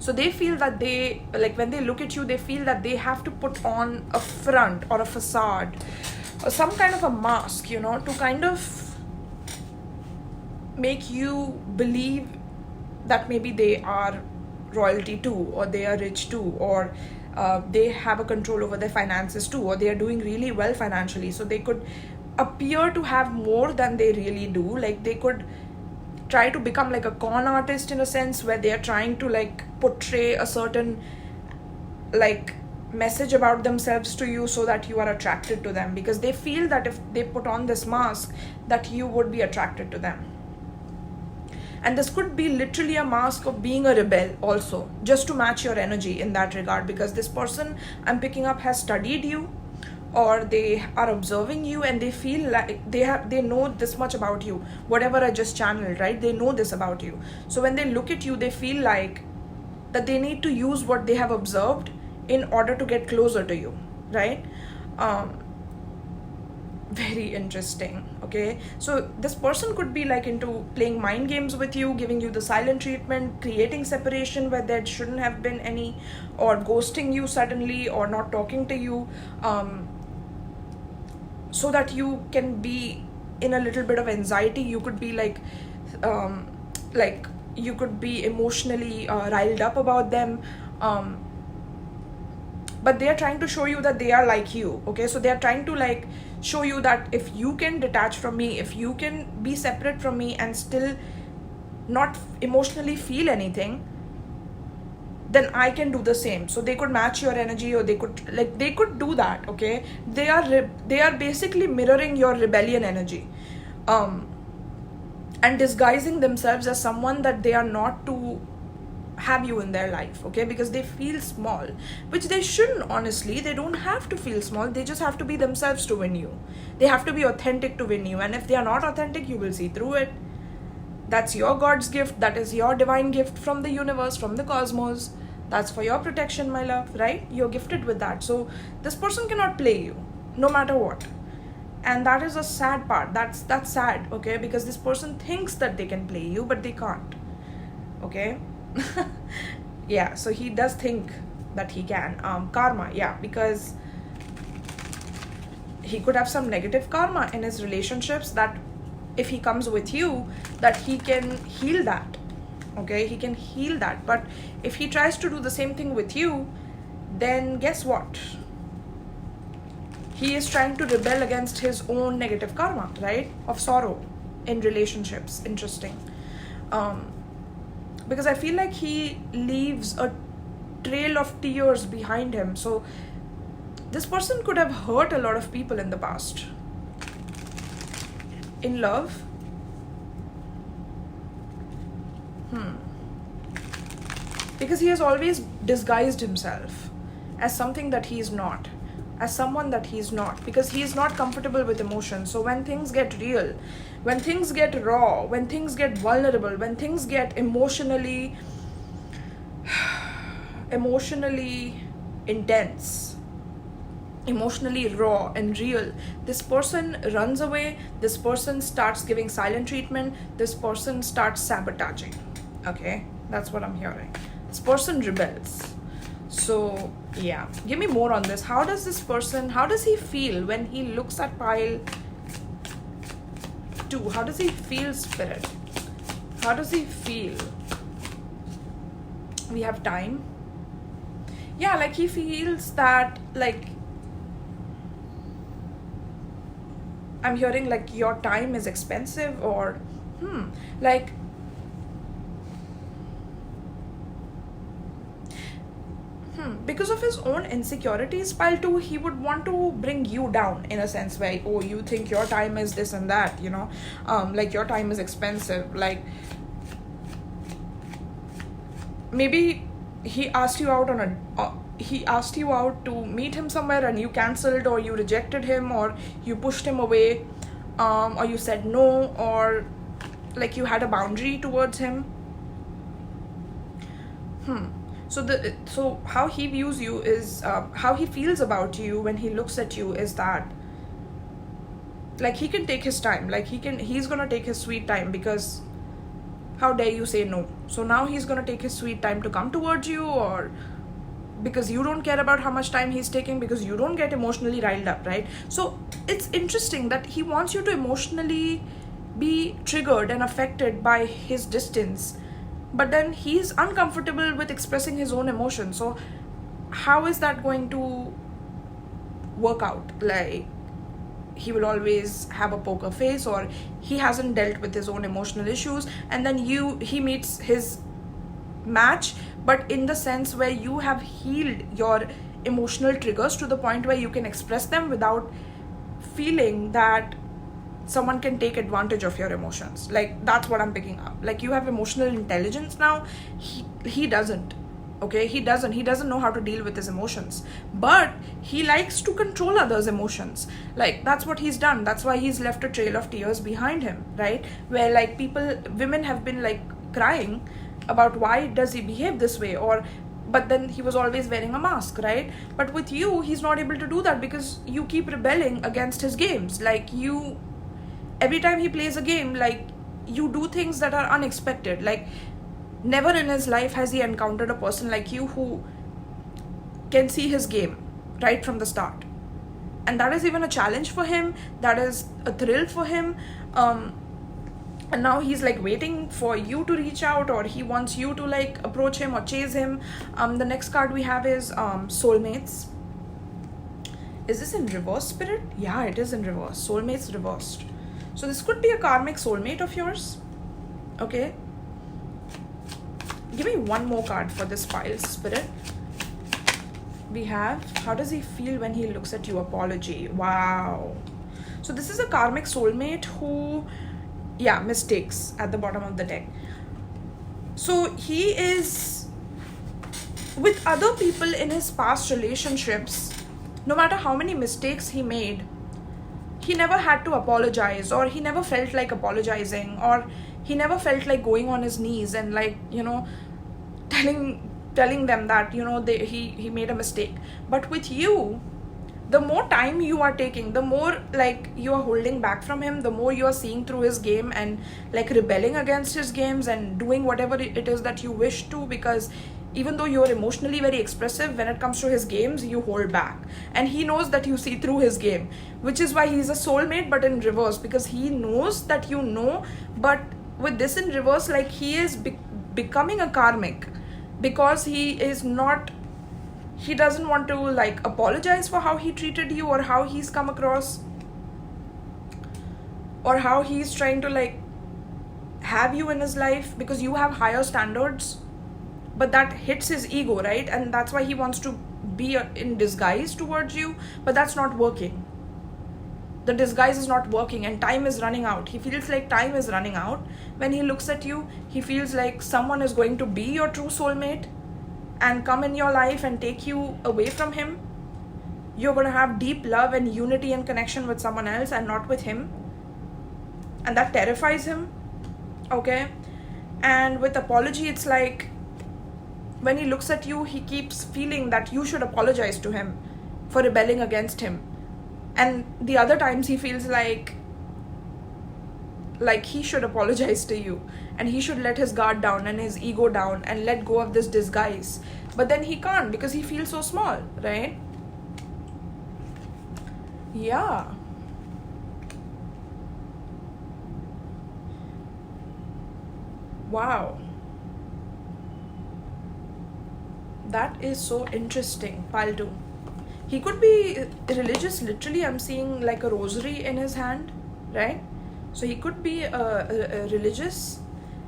so they feel that they, like when they look at you, they feel that they have to put on a front or a facade or some kind of a mask, you know, to kind of make you believe that maybe they are royalty too, or they are rich too, or they have a control over their finances too, or they are doing really well financially, so they could appear to have more than they really do. Like they could try to become like a con artist in a sense, where they are trying to like portray a certain like message about themselves to you so that you are attracted to them, because they feel that if they put on this mask, that you would be attracted to them. And this could be literally a mask of being a rebel also, just to match your energy in that regard, because this person I'm picking up has studied you, or they are observing you, and they feel like they know this much about you, whatever I just channeled, right? They know this about you. So when they look at you, they feel like that they need to use what they have observed in order to get closer to you, right? Very interesting. Okay, so this person could be like into playing mind games with you, giving you the silent treatment, creating separation where there shouldn't have been any, or ghosting you suddenly, or not talking to you, so that you can be in a little bit of anxiety. You could be like you could be emotionally riled up about them, but they are trying to show you that they are like you. Okay, so they are trying to like show you that if you can detach from me, if you can be separate from me and still not emotionally feel anything, then I can do the same. So they could match your energy, or they could do that. Okay, they are basically mirroring your rebellion energy, and disguising themselves as someone that they are not to have you in their life. Okay, because they feel small, which they shouldn't. Honestly, they don't have to feel small. They just have to be themselves to win you. They have to be authentic to win you, and if they are not authentic, you will see through it. That's your God's gift. That is your divine gift from the universe, from the cosmos. That's for your protection, my love, right? You're gifted with that. So this person cannot play you, no matter what. And that is a sad part. That's sad, okay? Because this person thinks that they can play you, but they can't. Okay? Yeah, so he does think that he can. Karma, yeah, because he could have some negative karma in his relationships, that if he comes with you, that he can heal that. Okay, he can heal that. But if he tries to do the same thing with you, then guess what? He is trying to rebel against his own negative karma, right? Of sorrow in relationships. Interesting. Because I feel like he leaves a trail of tears behind him. So this person could have hurt a lot of people in the past. In love, because he has always disguised himself as something that he is not, as someone that he is not, because he is not comfortable with emotions. So when things get real, when things get raw, when things get vulnerable, when things get emotionally intense, emotionally raw and real, this person runs away. This person starts giving silent treatment. This person starts sabotaging. Okay, that's what I'm hearing. This person rebels. So yeah, give me more on this. How does he feel when he looks at pile 2? How does he feel, spirit? How does he feel? We have time. Yeah, like he feels that, like, I'm hearing like your time is expensive, or like because of his own insecurities, pile 2, he would want to bring you down in a sense where, oh, you think your time is this and that, you know, like your time is expensive. Like maybe he asked you out on he asked you out to meet him somewhere and you cancelled, or you rejected him, or you pushed him away, or you said no, or like you had a boundary towards him. So how he views you is, how he feels about you when he looks at you is that, like, he can take his time, like he's gonna take his sweet time, because how dare you say no? So now he's gonna take his sweet time to come towards you, or because you don't care about how much time he's taking, because you don't get emotionally riled up, right? So it's interesting that he wants you to emotionally be triggered and affected by his distance, but then he's uncomfortable with expressing his own emotions. So how is that going to work out? Like, he will always have a poker face, or he hasn't dealt with his own emotional issues, and then he meets his match, but in the sense where you have healed your emotional triggers to the point where you can express them without feeling that someone can take advantage of your emotions. Like, that's what I'm picking up. Like, you have emotional intelligence now. He doesn't. Okay, he doesn't know how to deal with his emotions, but he likes to control others' emotions. Like, that's what he's done. That's why he's left a trail of tears behind him, right? Where like women have been like crying about why does he behave this way, but then he was always wearing a mask, right? But with you, he's not able to do that because you keep rebelling against his games. Like, every time he plays a game, like, you do things that are unexpected. Like, never in his life has he encountered a person like you who can see his game right from the start. And that is even a challenge for him. That is a thrill for him. and now he's like waiting for you to reach out, or he wants you to like approach him or chase him. The next card we have is soulmates. Is this in reverse, Spirit? Yeah, it is in reverse. Soulmates reversed. So this could be a karmic soulmate of yours. Okay, give me one more card for this pile, Spirit. We have, how does he feel when he looks at you? Apology. Wow. So this is a karmic soulmate who, yeah, mistakes at the bottom of the deck. So he is with other people in his past relationships. No matter how many mistakes he made, he never had to apologize, or he never felt like apologizing, or he never felt like going on his knees and like, you know, telling them that, you know, he made a mistake. But with you, the more time you are taking, the more like you are holding back from him, the more you are seeing through his game and like rebelling against his games and doing whatever it is that you wish to, because even though you're emotionally very expressive, when it comes to his games, you hold back. And he knows that you see through his game, which is why he's a soulmate, but in reverse, because he knows that you know. But with this in reverse, like he is becoming a karmic, because he doesn't want to like apologize for how he treated you, or how he's come across, or how he's trying to like have you in his life, because you have higher standards. But that hits his ego, right? And that's why he wants to be in disguise towards you, but that's not working. The disguise is not working, and time is running out. He feels like time is running out. When he looks at you, he feels like someone is going to be your true soulmate and come in your life and take you away from him. You're going to have deep love and unity and connection with someone else and not with him. And that terrifies him. Okay? And with apology, it's like when he looks at you, he keeps feeling that you should apologize to him for rebelling against him. And the other times he feels like he should apologize to you, and he should let his guard down and his ego down and let go of this disguise. But then he can't, because he feels so small, right? Yeah. Wow. That is so interesting, pile 2. He could be religious, literally. I'm seeing like a rosary in his hand, right? So he could be a religious,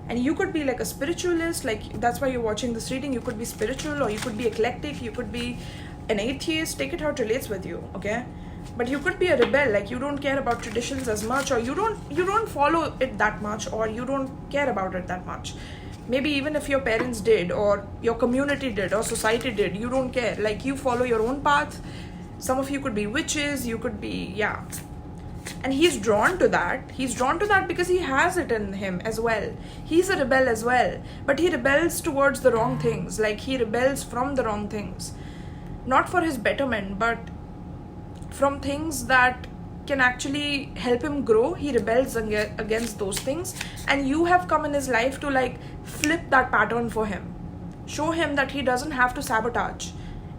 and you could be like a spiritualist. Like that's why you're watching this reading. You could be spiritual, or you could be eclectic. You could be an atheist. Take it how it relates with you, okay? But you could be a rebel. Like you don't care about traditions as much, or you don't follow it that much, or you don't care about it that much. Maybe even if your parents did, or your community did, or society did, you don't care. Like you follow your own path. Some of you could be witches. You could be, yeah. And he's drawn to that. He's drawn to that because he has it in him as well. He's a rebel as well. But he rebels towards the wrong things. Like he rebels from the wrong things. Not for his betterment, but from things that can actually help him grow. He rebels against those things. And you have come in his life to like flip that pattern for him. Show him that he doesn't have to sabotage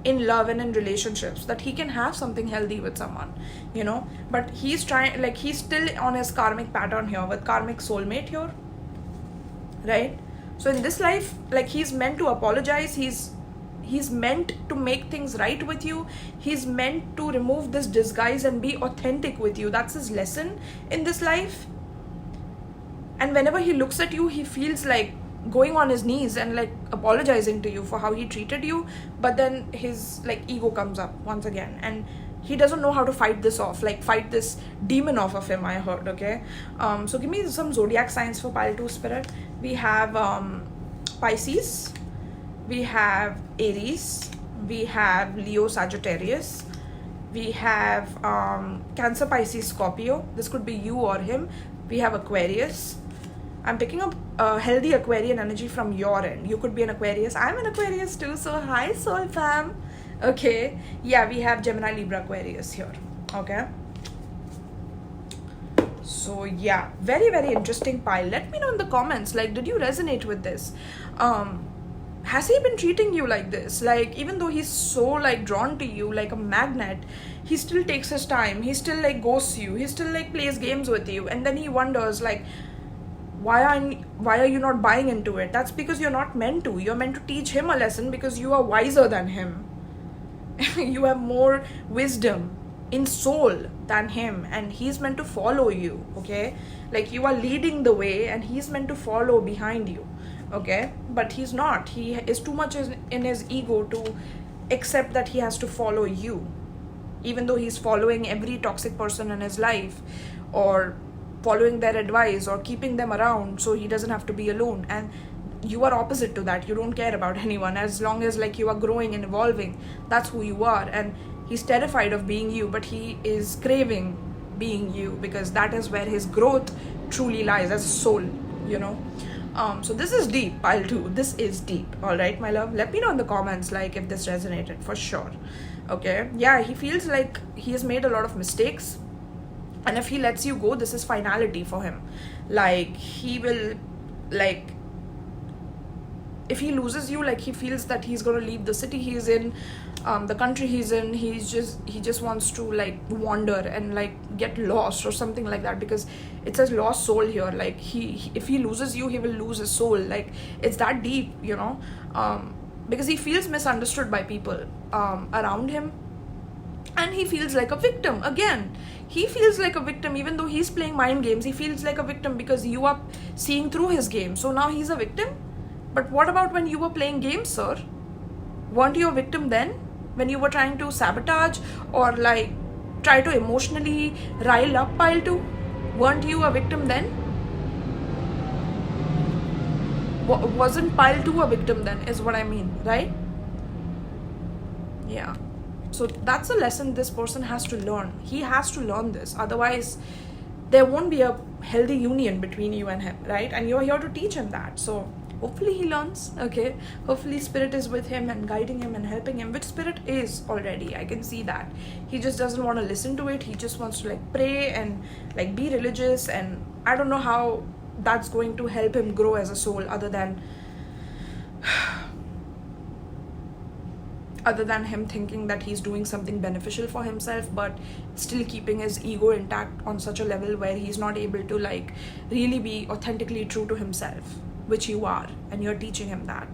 in love and in relationships, that he can have something healthy with someone, you know. But he's trying, like he's still on his karmic pattern here with karmic soulmate here, right? So in this life, like he's meant to apologize. He's meant to make things right with you. He's meant to remove this disguise and be authentic with you. That's his lesson in this life. And whenever he looks at you, he feels like going on his knees and like apologizing to you for how he treated you. But then his like ego comes up once again, and he doesn't know how to fight this off, like fight this demon off of him, I heard. Okay, so give me some zodiac signs for pile 2, spirit. We have Pisces, we have Aries, we have Leo, Sagittarius, we have Cancer, Pisces, Scorpio. This could be you or him. We have Aquarius. I'm picking up healthy Aquarian energy from your end. You could be an Aquarius. I'm an Aquarius too. So hi, soul fam. Okay. Yeah, we have Gemini, Libra, Aquarius here. Okay. So yeah, very, very interesting pile. Let me know in the comments, like, did you resonate with this? Has he been treating you like this? Like, even though he's so like drawn to you like a magnet, he still takes his time. He still like ghosts you. He still like plays games with you. And then he wonders like, why are you not buying into it? That's because you're not meant to. You're meant to teach him a lesson because you are wiser than him. You have more wisdom in soul than him, and he's meant to follow you. Okay, like you are leading the way and he's meant to follow behind you. Okay, but he's not. He is too much in his ego to accept that he has to follow you, even though he's following every toxic person in his life, or following their advice, or keeping them around so he doesn't have to be alone. And you are opposite to that. You don't care about anyone as long as like you are growing and evolving. That's who you are. And he's terrified of being you, but he is craving being you, because that is where his growth truly lies as a soul, you know. So this is deep, pile 2. This is deep. All right, my love, let me know in the comments like if this resonated, for sure. Okay, yeah, he feels like he has made a lot of mistakes, and if he lets you go, this is finality for him. Like he will, like, if he loses you, like he feels that he's going to leave the city he's in, the country he's in. He just wants to like wander and like get lost or something like that, because it says lost soul here. Like if he loses you, he will lose his soul. Like it's that deep, you know. Because he feels misunderstood by people around him, and he feels like a victim. Again, he feels like a victim. Even though he's playing mind games, he feels like a victim because you are seeing through his game. So now he's a victim. But what about when you were playing games, sir? Weren't you a victim then? When you were trying to sabotage or like try to emotionally rile up pile 2? Weren't you a victim then? Wasn't pile 2 a victim then, is what I mean, right? Yeah. So that's a lesson this person has to learn. He has to learn this. Otherwise, there won't be a healthy union between you and him, right? And you're here to teach him that. So hopefully he learns. Okay, hopefully spirit is with him and guiding him and helping him, which spirit is already. I can see that. He just doesn't want to listen to it. He just wants to like pray and like be religious, and I don't know how that's going to help him grow as a soul, other than him thinking that he's doing something beneficial for himself, but still keeping his ego intact on such a level where he's not able to like really be authentically true to himself, which you are, and you're teaching him that.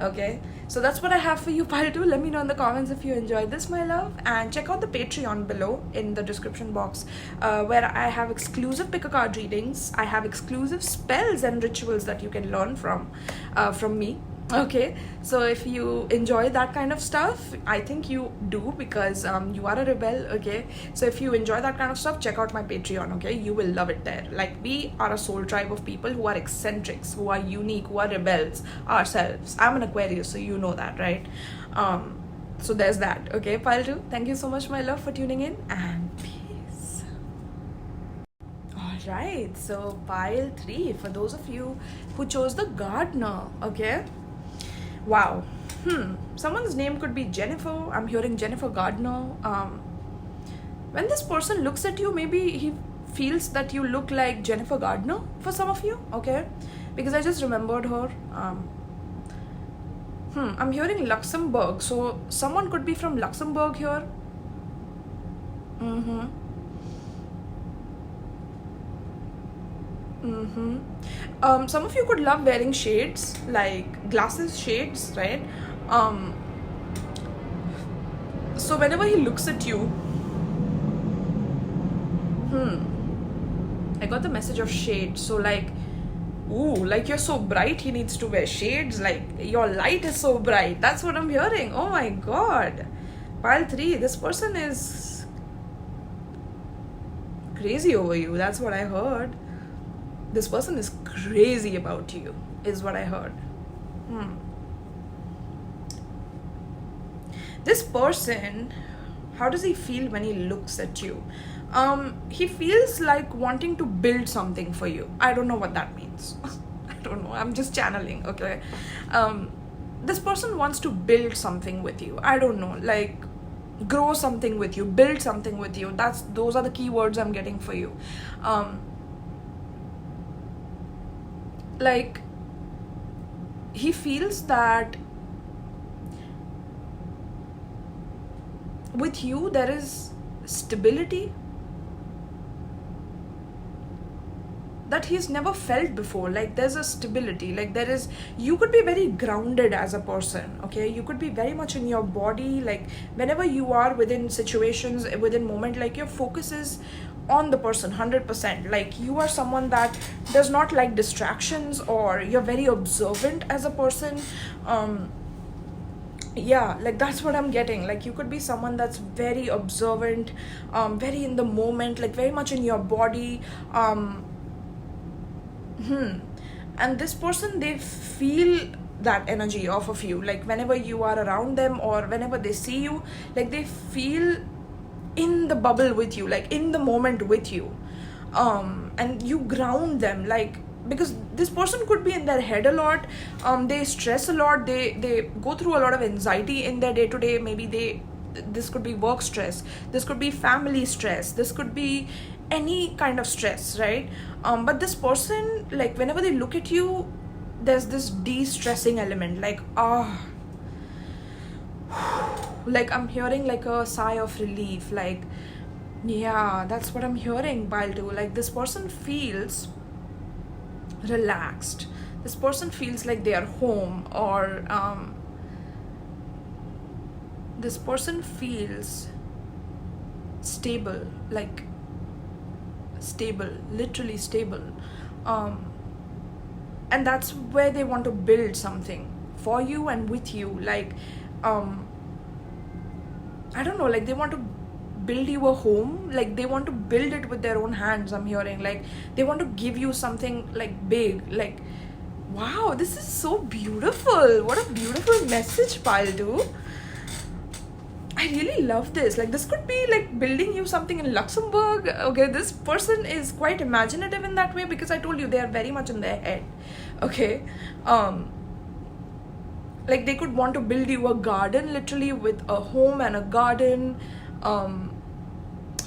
Okay, so that's what I have for you, pile 2. Let me know in the comments if you enjoyed this, my love, and check out the Patreon below in the description box, where I have exclusive pick a card readings. I have exclusive spells and rituals that you can learn from me. Okay, so if you enjoy that kind of stuff, I think you do, because you are a rebel. Okay, so if you enjoy that kind of stuff, check out my Patreon. Okay, you will love it there. Like, we are a soul tribe of people who are eccentrics, who are unique, who are rebels ourselves. I'm an Aquarius, so you know that, right? So there's that. Okay, pile 2, thank you so much, my love, for tuning in, and peace. Alright, so pile 3, for those of you who chose the gardener. Okay, wow. Someone's name could be Jennifer. I'm hearing Jennifer Gardner. When this person looks at you, maybe he feels that you look like Jennifer Gardner for some of you. Okay, because I just remembered her. I'm hearing Luxembourg, so someone could be from Luxembourg here. Some of you could love wearing shades, like glasses, shades, right? So whenever he looks at you, I got the message of shade. So like, ooh, like you're so bright, he needs to wear shades. Like your light is so bright. That's what I'm hearing. Oh my god. Pile 3, this person is crazy over you. That's what I heard. This person is crazy about you, is what I heard. This person, how does he feel when he looks at you? He feels like wanting to build something for you. I don't know what that means. I don't know. I'm just channeling, okay? This person wants to build something with you. I don't know, like grow something with you, build something with you. Those are the key words I'm getting for you. Like, he feels that with you there is stability. that he's never felt before. Like there's a stability, like there is, you could be very grounded as a person, okay? You could be very much in your body, like whenever you are within situations, within moment, like your focus is on the person 100%. Like you are someone that does not like distractions, or you're very observant as a person. Yeah, like that's what I'm getting. Like you could be someone that's very observant, very in the moment, like very much in your body. And this person, they feel that energy off of you, like whenever you are around them or whenever they see you, like they feel in the bubble with you, like in the moment with you. And you ground them, like, because this person could be in their head a lot. They stress a lot, they go through a lot of anxiety in their day to day. Maybe this could be work stress, this could be family stress, this could be any kind of stress, right? But this person, like whenever they look at you, there's this de-stressing element, like like I'm hearing like a sigh of relief, like, yeah, that's what I'm hearing, pile 2. Like this person feels relaxed, this person feels like they are home, or this person feels stable, like stable, literally stable. And that's where they want to build something for you and with you, like I don't know, like they want to build you a home, like they want to build it with their own hands, I'm hearing. Like they want to give you something like big, like, wow, this is so beautiful. What a beautiful message, pile 2. I really love this. Like this could be like building you something in Luxembourg. Okay, this person is quite imaginative in that way, because I told you they are very much in their head. Okay, like they could want to build you a garden, literally, with a home and a garden.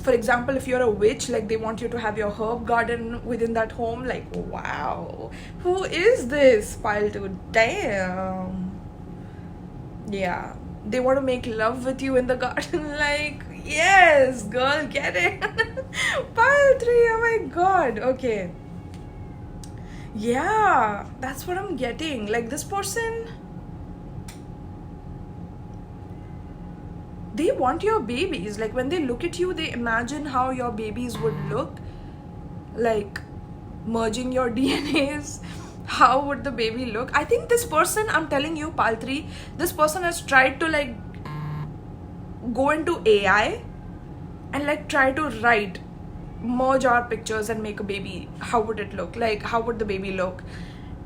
For example, if you're a witch, like they want you to have your herb garden within that home. Like, wow, who is this, pile 2? Damn. Yeah, they want to make love with you in the garden. Like, yes, girl, get it. Pile 3, oh my god. Okay, yeah, that's what I'm getting. Like this person, they want your babies. Like when they look at you, they imagine how your babies would look, like merging your DNAs. How would the baby look? I think this person, I'm telling you, pile 3, this person has tried to like go into AI and like try to write, merge our pictures and make a baby. How would it look? Like how would the baby look?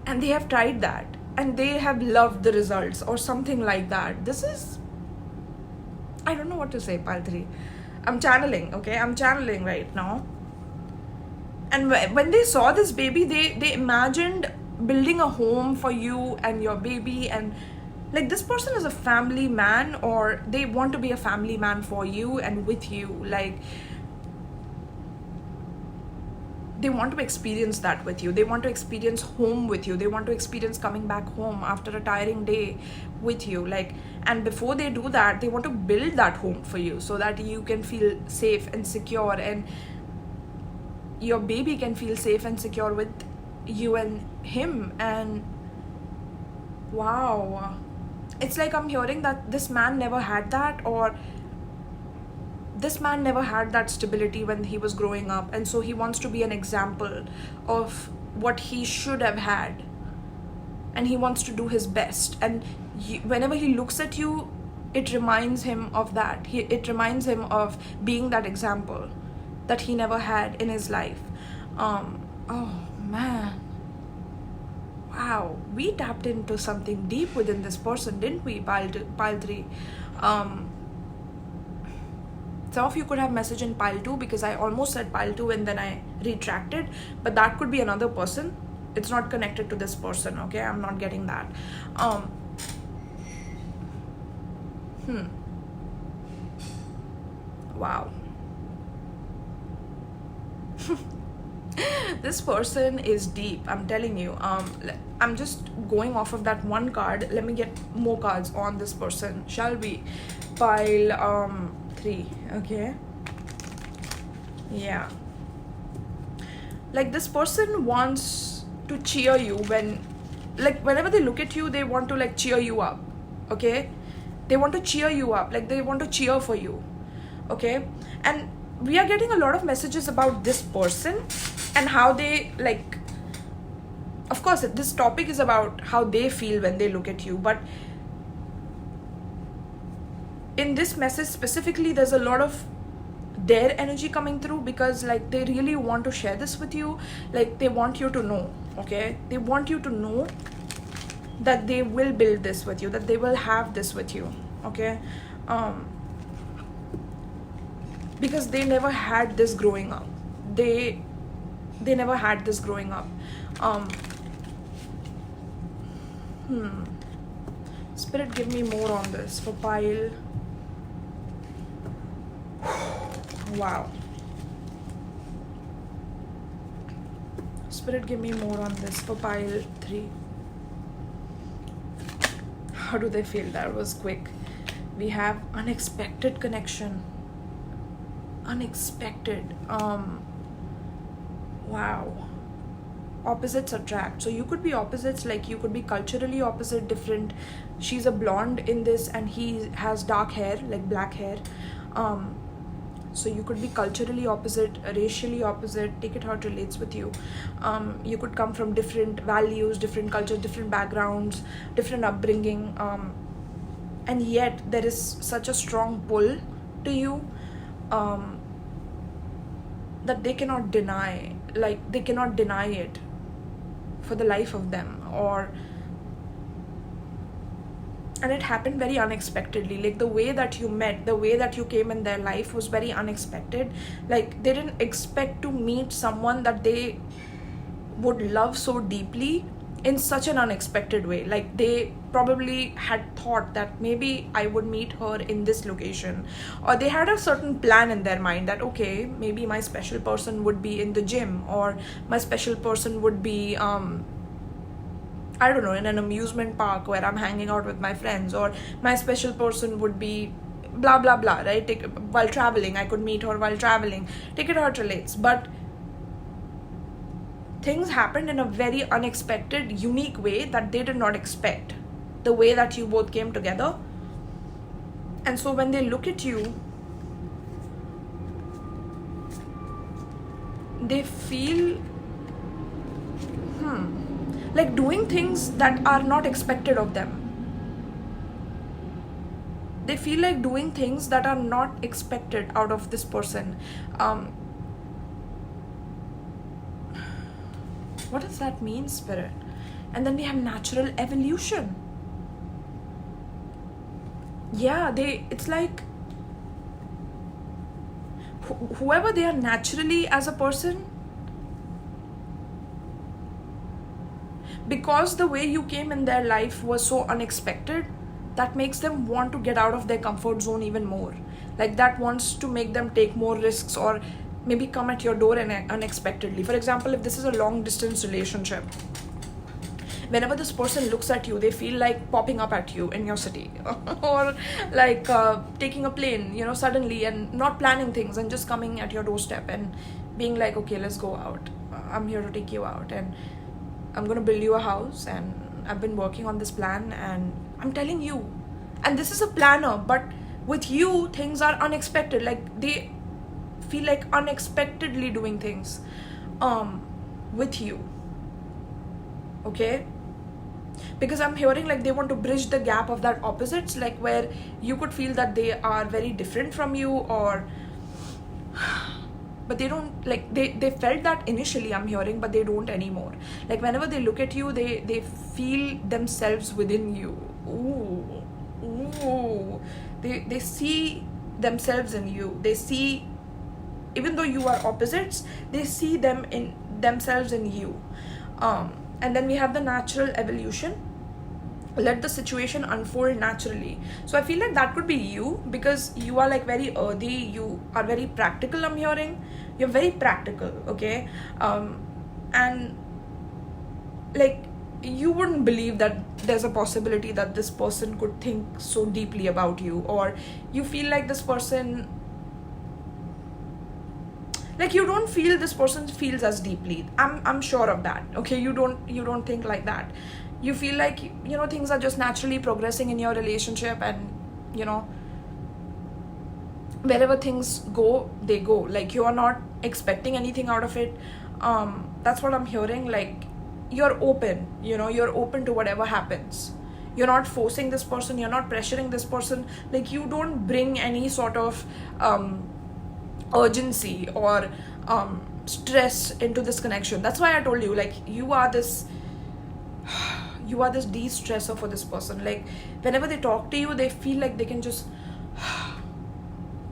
And they have tried that and they have loved the results, or something like that. This is, I don't know what to say, pile 3. I'm channeling, okay? I'm channeling right now. And when they saw this baby, they imagined building a home for you and your baby. And like this person is a family man, or they want to be a family man for you and with you. Like they want to experience that with you. They want to experience home with you. They want to experience coming back home after a tiring day with you. Like, and before they do that, they want to build that home for you so that you can feel safe and secure, and your baby can feel safe and secure with you and him. And wow, it's like I'm hearing that this man never had that, or this man never had that stability when he was growing up, and so he wants to be an example of what he should have had, and he wants to do his best. And whenever he looks at you, it reminds him of that. It reminds him of being that example that he never had in his life. Oh man, wow, we tapped into something deep within this person, didn't we, pile 3? Some of you could have message in pile 2, because I almost said pile 2 and then I retracted, but that could be another person. It's not connected to this person, okay? I'm not getting that. Wow. This person is deep, I'm telling you. I'm just going off of that one card. Let me get more cards on this person, shall we? Pile 3, okay? Yeah. Like this person wants to cheer you whenever they look at you, they want to like cheer you up. Okay, they want to cheer you up, like they want to cheer for you. Okay, and we are getting a lot of messages about this person and how they like, of course this topic is about how they feel when they look at you, but in this message specifically there's a lot of their energy coming through, because like they really want to share this with you. Like they want you to know. Okay, they want you to know that they will build this with you, that they will have this with you. Okay, because they never had this growing up. They never had this growing up. Spirit, give me more on this for pile. Wow. Spirit, give me more on this for pile 3. How do they feel? That was quick. We have unexpected connection. Unexpected. Wow. Opposites attract. So you could be opposites, like you could be culturally opposite, different. She's a blonde in this and he has dark hair, like black hair. So you could be culturally opposite, racially opposite, take it how it relates with you. You could come from different values, different cultures, different backgrounds, different upbringing, and yet there is such a strong pull to you that they cannot deny, like they cannot deny it for the life of them. And it happened very unexpectedly. Like the way that you met, the way that you came in their life was very unexpected. Like they didn't expect to meet someone that they would love so deeply in such an unexpected way. Like they probably had thought that maybe I would meet her in this location, or they had a certain plan in their mind that okay, maybe my special person would be in the gym, or my special person would be I don't know, in an amusement park where I'm hanging out with my friends, or my special person would be blah blah blah, right? While traveling, I could meet her while traveling. Take it how it relates. But things happened in a very unexpected, unique way that they did not expect. The way that you both came together. And so when they look at you, they feel like doing things that are not expected of them. They feel like doing things that are not expected out of this person. What does that mean, Spirit? And then we have natural evolution. Yeah, it's like whoever they are naturally as a person, because the way you came in their life was so unexpected, that makes them want to get out of their comfort zone even more. Like that wants to make them take more risks, or maybe come at your door unexpectedly. For example, if this is a long distance relationship, whenever this person looks at you, they feel like popping up at you in your city or like taking a plane, suddenly, and not planning things and just coming at your doorstep and being like, okay, let's go out. I'm here to take you out, and I'm going to build you a house, and I've been working on this plan, and I'm telling you, and this is a planner, but with you, things are unexpected. Like they feel like unexpectedly doing things with you. Okay, because I'm hearing like they want to bridge the gap of that opposites, like where you could feel that they are very different from you, or but they don't, like they felt that initially, I'm hearing, but they don't anymore. Like whenever they look at you, they feel themselves within you. They see themselves in you. They see, even though you are opposites, they see themselves in you. And then we have the natural evolution. Let the situation unfold naturally. So I feel like that could be you, because you are like very earthy, you are very practical, I'm hearing. You're very practical, okay? And like you wouldn't believe that there's a possibility that this person could think so deeply about you, or you feel like this person, Like, you don't feel this person feels as deeply. I'm sure of that. Okay, you don't think like that. You feel like, things are just naturally progressing in your relationship, and wherever things go, they go. Like, you are not expecting anything out of it. That's what I'm hearing. Like, you're open, you're open to whatever happens. You're not forcing this person, you're not pressuring this person. Like, you don't bring any sort of urgency or stress into this connection. That's why I told you, like, you are this de-stressor for this person. Like, whenever they talk to you, they feel like they can just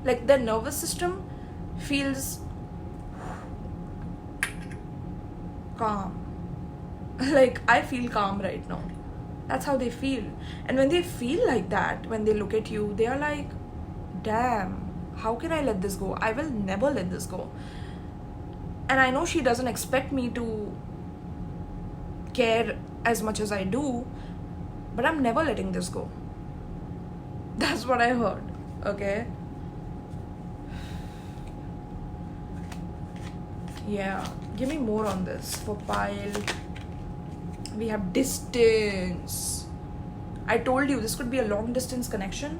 like, their nervous system feels calm. Like, I feel calm right now. That's how they feel. And when they feel like that, when they look at you, they are like, damn, how can I let this go? I will never let this go. And I know she doesn't expect me to care as much as I do, but I'm never letting this go. That's what I heard. Okay? Yeah. Give me more on this. For pile, we have distance. I told you this could be a long distance connection.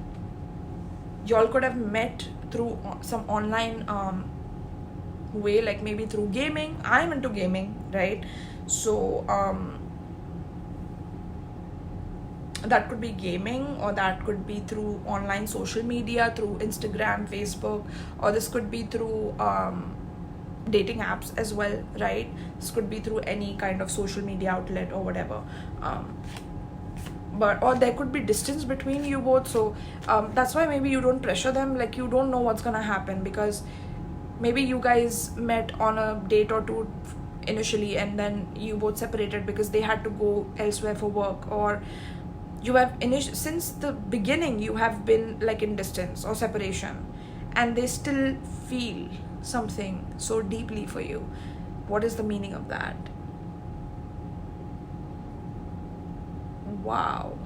Y'all could have met through some online way, like maybe through gaming. I'm into gaming, right? So that could be gaming, or that could be through online social media, through Instagram, Facebook, or this could be through dating apps as well, right? This could be through any kind of social media outlet or whatever. Or there could be distance between you both. So that's why maybe you don't pressure them. Like, you don't know what's gonna happen, because maybe you guys met on a date or two initially, and then you both separated because they had to go elsewhere for work, or you have since the beginning you have been like in distance or separation, and they still feel something so deeply for you. What is the meaning of that? Wow.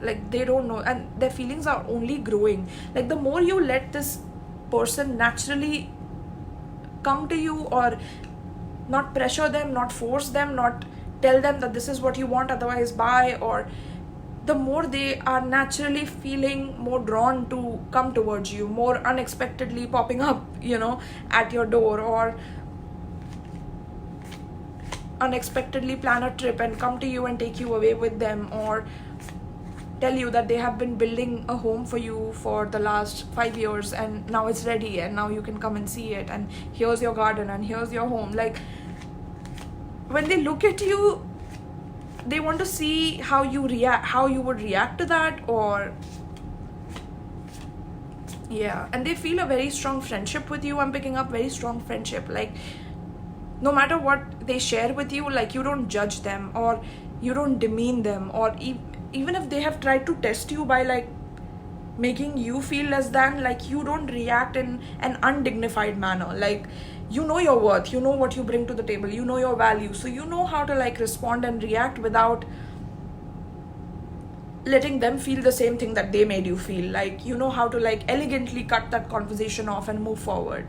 Like, they don't know, and their feelings are only growing. Like, the more you let this person naturally come to you, or not pressure them, not force them, not tell them that this is what you want, otherwise bye, or the more they are naturally feeling more drawn to come towards you, more unexpectedly popping up, at your door, or unexpectedly plan a trip and come to you and take you away with them, or tell you that they have been building a home for you for the last 5 years and now it's ready and now you can come and see it, and here's your garden and here's your home. Like, when they look at you, they want to see how you would react to that, or yeah. And they feel a very strong friendship with you. I'm picking up very strong friendship. Like, no matter what they share with you, like, you don't judge them, or you don't demean them, or even if they have tried to test you by like making you feel less than, like, you don't react in an undignified manner. Like, you know your worth, you know what you bring to the table, you know your value, so you know how to like respond and react without letting them feel the same thing that they made you feel. Like, you know how to like elegantly cut that conversation off and move forward.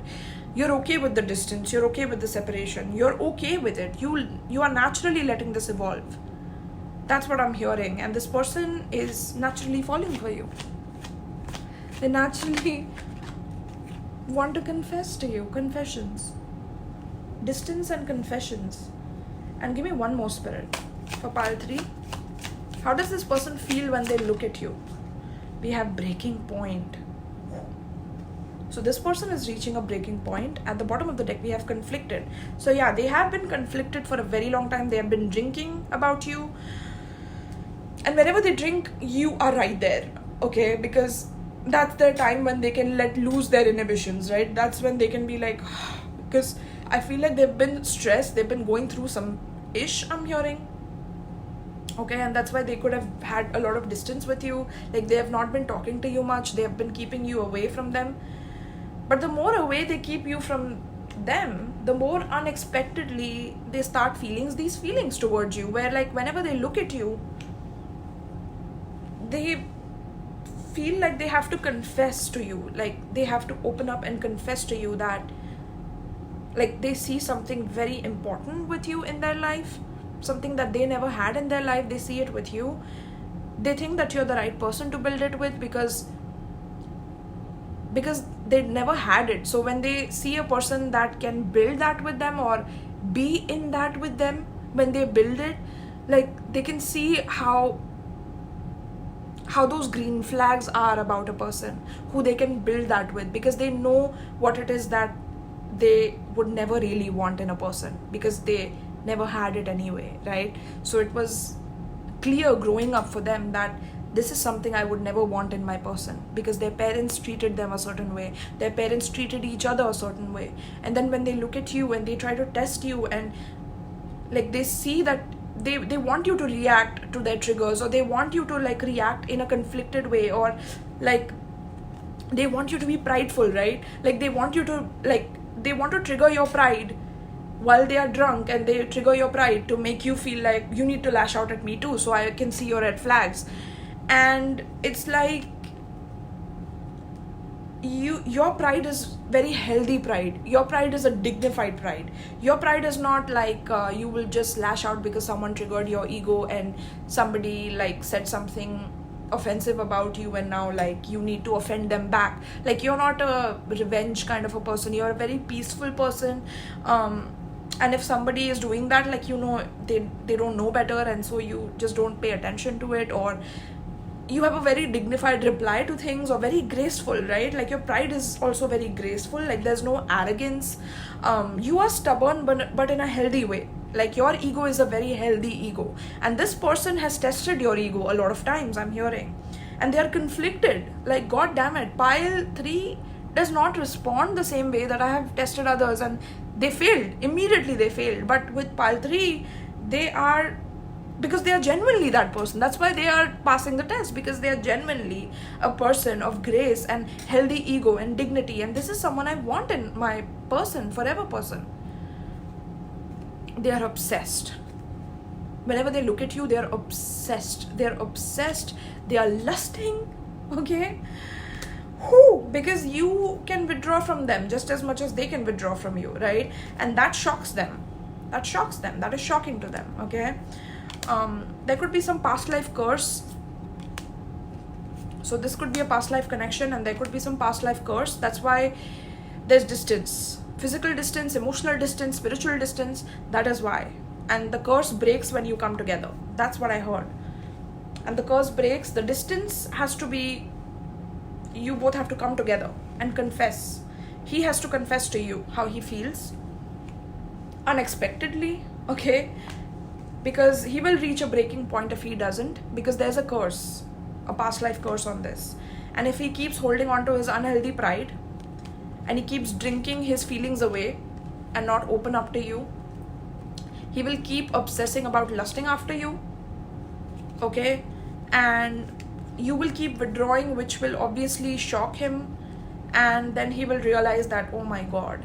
You're okay with the distance, you're okay with the separation, you're okay with it. You are naturally letting this evolve. That's what I'm hearing. And this person is naturally falling for you. They naturally want to confess to you. Confessions. Distance and confessions. And give me one more, spirit. For pile 3. How does this person feel when they look at you? We have breaking point. So this person is reaching a breaking point. At the bottom of the deck, we have conflicted. So yeah, they have been conflicted for a very long time. They have been drinking about you. And whenever they drink, you are right there. Okay? Because that's their time when they can let loose their inhibitions, right? That's when they can be like, because I feel like they've been stressed. They've been going through some ish, I'm hearing. Okay, and that's why they could have had a lot of distance with you. Like, they have not been talking to you much. They have been keeping you away from them. But the more away they keep you from them, the more unexpectedly they start feeling these feelings towards you, where like whenever they look at you, they feel like they have to confess to you. Like, they have to open up and confess to you that, like they see something very important with you in their life, something that they never had in their life. They see it with you. They think that you're the right person to build it with because they never had it. So when they see a person that can build that with them or be in that with them, when they build it, like they can see how those green flags are about a person who they can build that with, because they know what it is that they would never really want in a person because they never had it anyway, right? So it was clear growing up for them that this is something I would never want in my person, because their parents treated them a certain way, their parents treated each other a certain way, and then when they look at you and they try to test you and like they see that they want you to react to their triggers, or they want you to like react in a conflicted way, or like they want you to be prideful, right? Like they want to trigger your pride while they are drunk, and they trigger your pride to make you feel like you need to lash out at me too so I can see your red flags. And it's like your pride is very healthy pride. Your pride is a dignified pride. Your pride is not like you will just lash out because someone triggered your ego and somebody like said something offensive about you and now like you need to offend them back. Like you're not a revenge kind of a person. You're a very peaceful person. And if somebody is doing that, like, you know, they don't know better, and so you just don't pay attention to it, or you have a very dignified reply to things, or very graceful, right? Like your pride is also very graceful. Like there's no arrogance. You are stubborn, but in a healthy way. Like your ego is a very healthy ego, and this person has tested your ego a lot of times, I'm hearing, and they are conflicted. Like, god damn it, pile 3 does not respond the same way that I have tested others, and they failed immediately. They failed. But with pile 3, they are, because they are genuinely that person. That's why they are passing the test, because they are genuinely a person of grace and healthy ego and dignity, and this is someone I want in my person, forever person. They are obsessed. Whenever they look at you, they are obsessed. They are obsessed. They are lusting. Okay? Because you can withdraw from them just as much as they can withdraw from you, right? And that shocks them. That shocks them. That is shocking to them. Okay? There could be some past life curse. So this could be a past life connection, and there could be some past life curse. That's why there's distance. Physical distance, emotional distance, spiritual distance. That is why. And the curse breaks when you come together. That's what I heard. And the curse breaks. The distance has to be, you both have to come together and confess. He has to confess to you how he feels unexpectedly, okay? Because he will reach a breaking point if he doesn't, because there's a curse, a past life curse on this. And if he keeps holding on to his unhealthy pride, and he keeps drinking his feelings away and not open up to you, he will keep obsessing about lusting after you, okay? And you will keep withdrawing, which will obviously shock him, and then he will realize that, oh my god,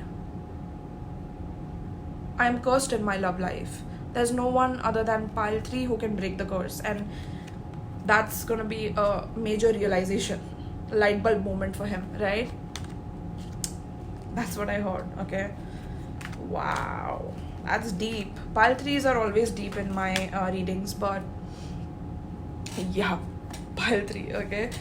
I am cursed in my love life. There's no one other than pile 3 who can break the curse. And that's gonna be a major realization, light bulb moment for him, right? That's what I heard. Okay, wow, that's deep. Pile 3s are always deep in my readings, but yeah, pile 3. Okay,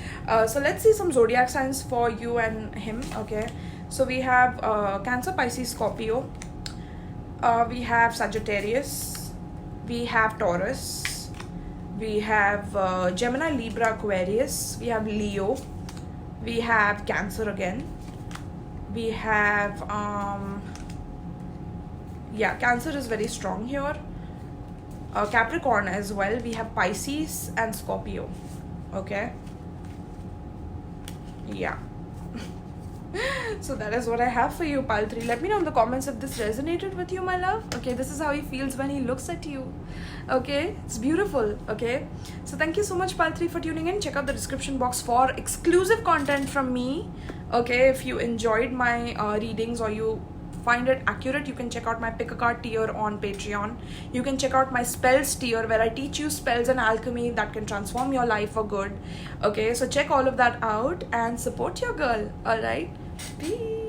so let's see some zodiac signs for you and him. Okay, so we have Cancer, Pisces, Scorpio, we have Sagittarius, we have Taurus, we have Gemini, Libra, Aquarius, we have Leo, we have Cancer again, we have yeah, Cancer is very strong here, Capricorn as well, we have Pisces and Scorpio. Okay, yeah. So that is what I have for you, pile 3. Let me know in the comments if this resonated with you, my love. Okay, this is how he feels when he looks at you. Okay, it's beautiful. Okay, so thank you so much, pile 3, for tuning in. Check out the description box for exclusive content from me. Okay, if you enjoyed my readings, or you find it accurate, you can check out my pick a card tier on Patreon. You can check out my spells tier, where I teach you spells and alchemy that can transform your life for good. Okay, so check all of that out and support your girl. All right, peace.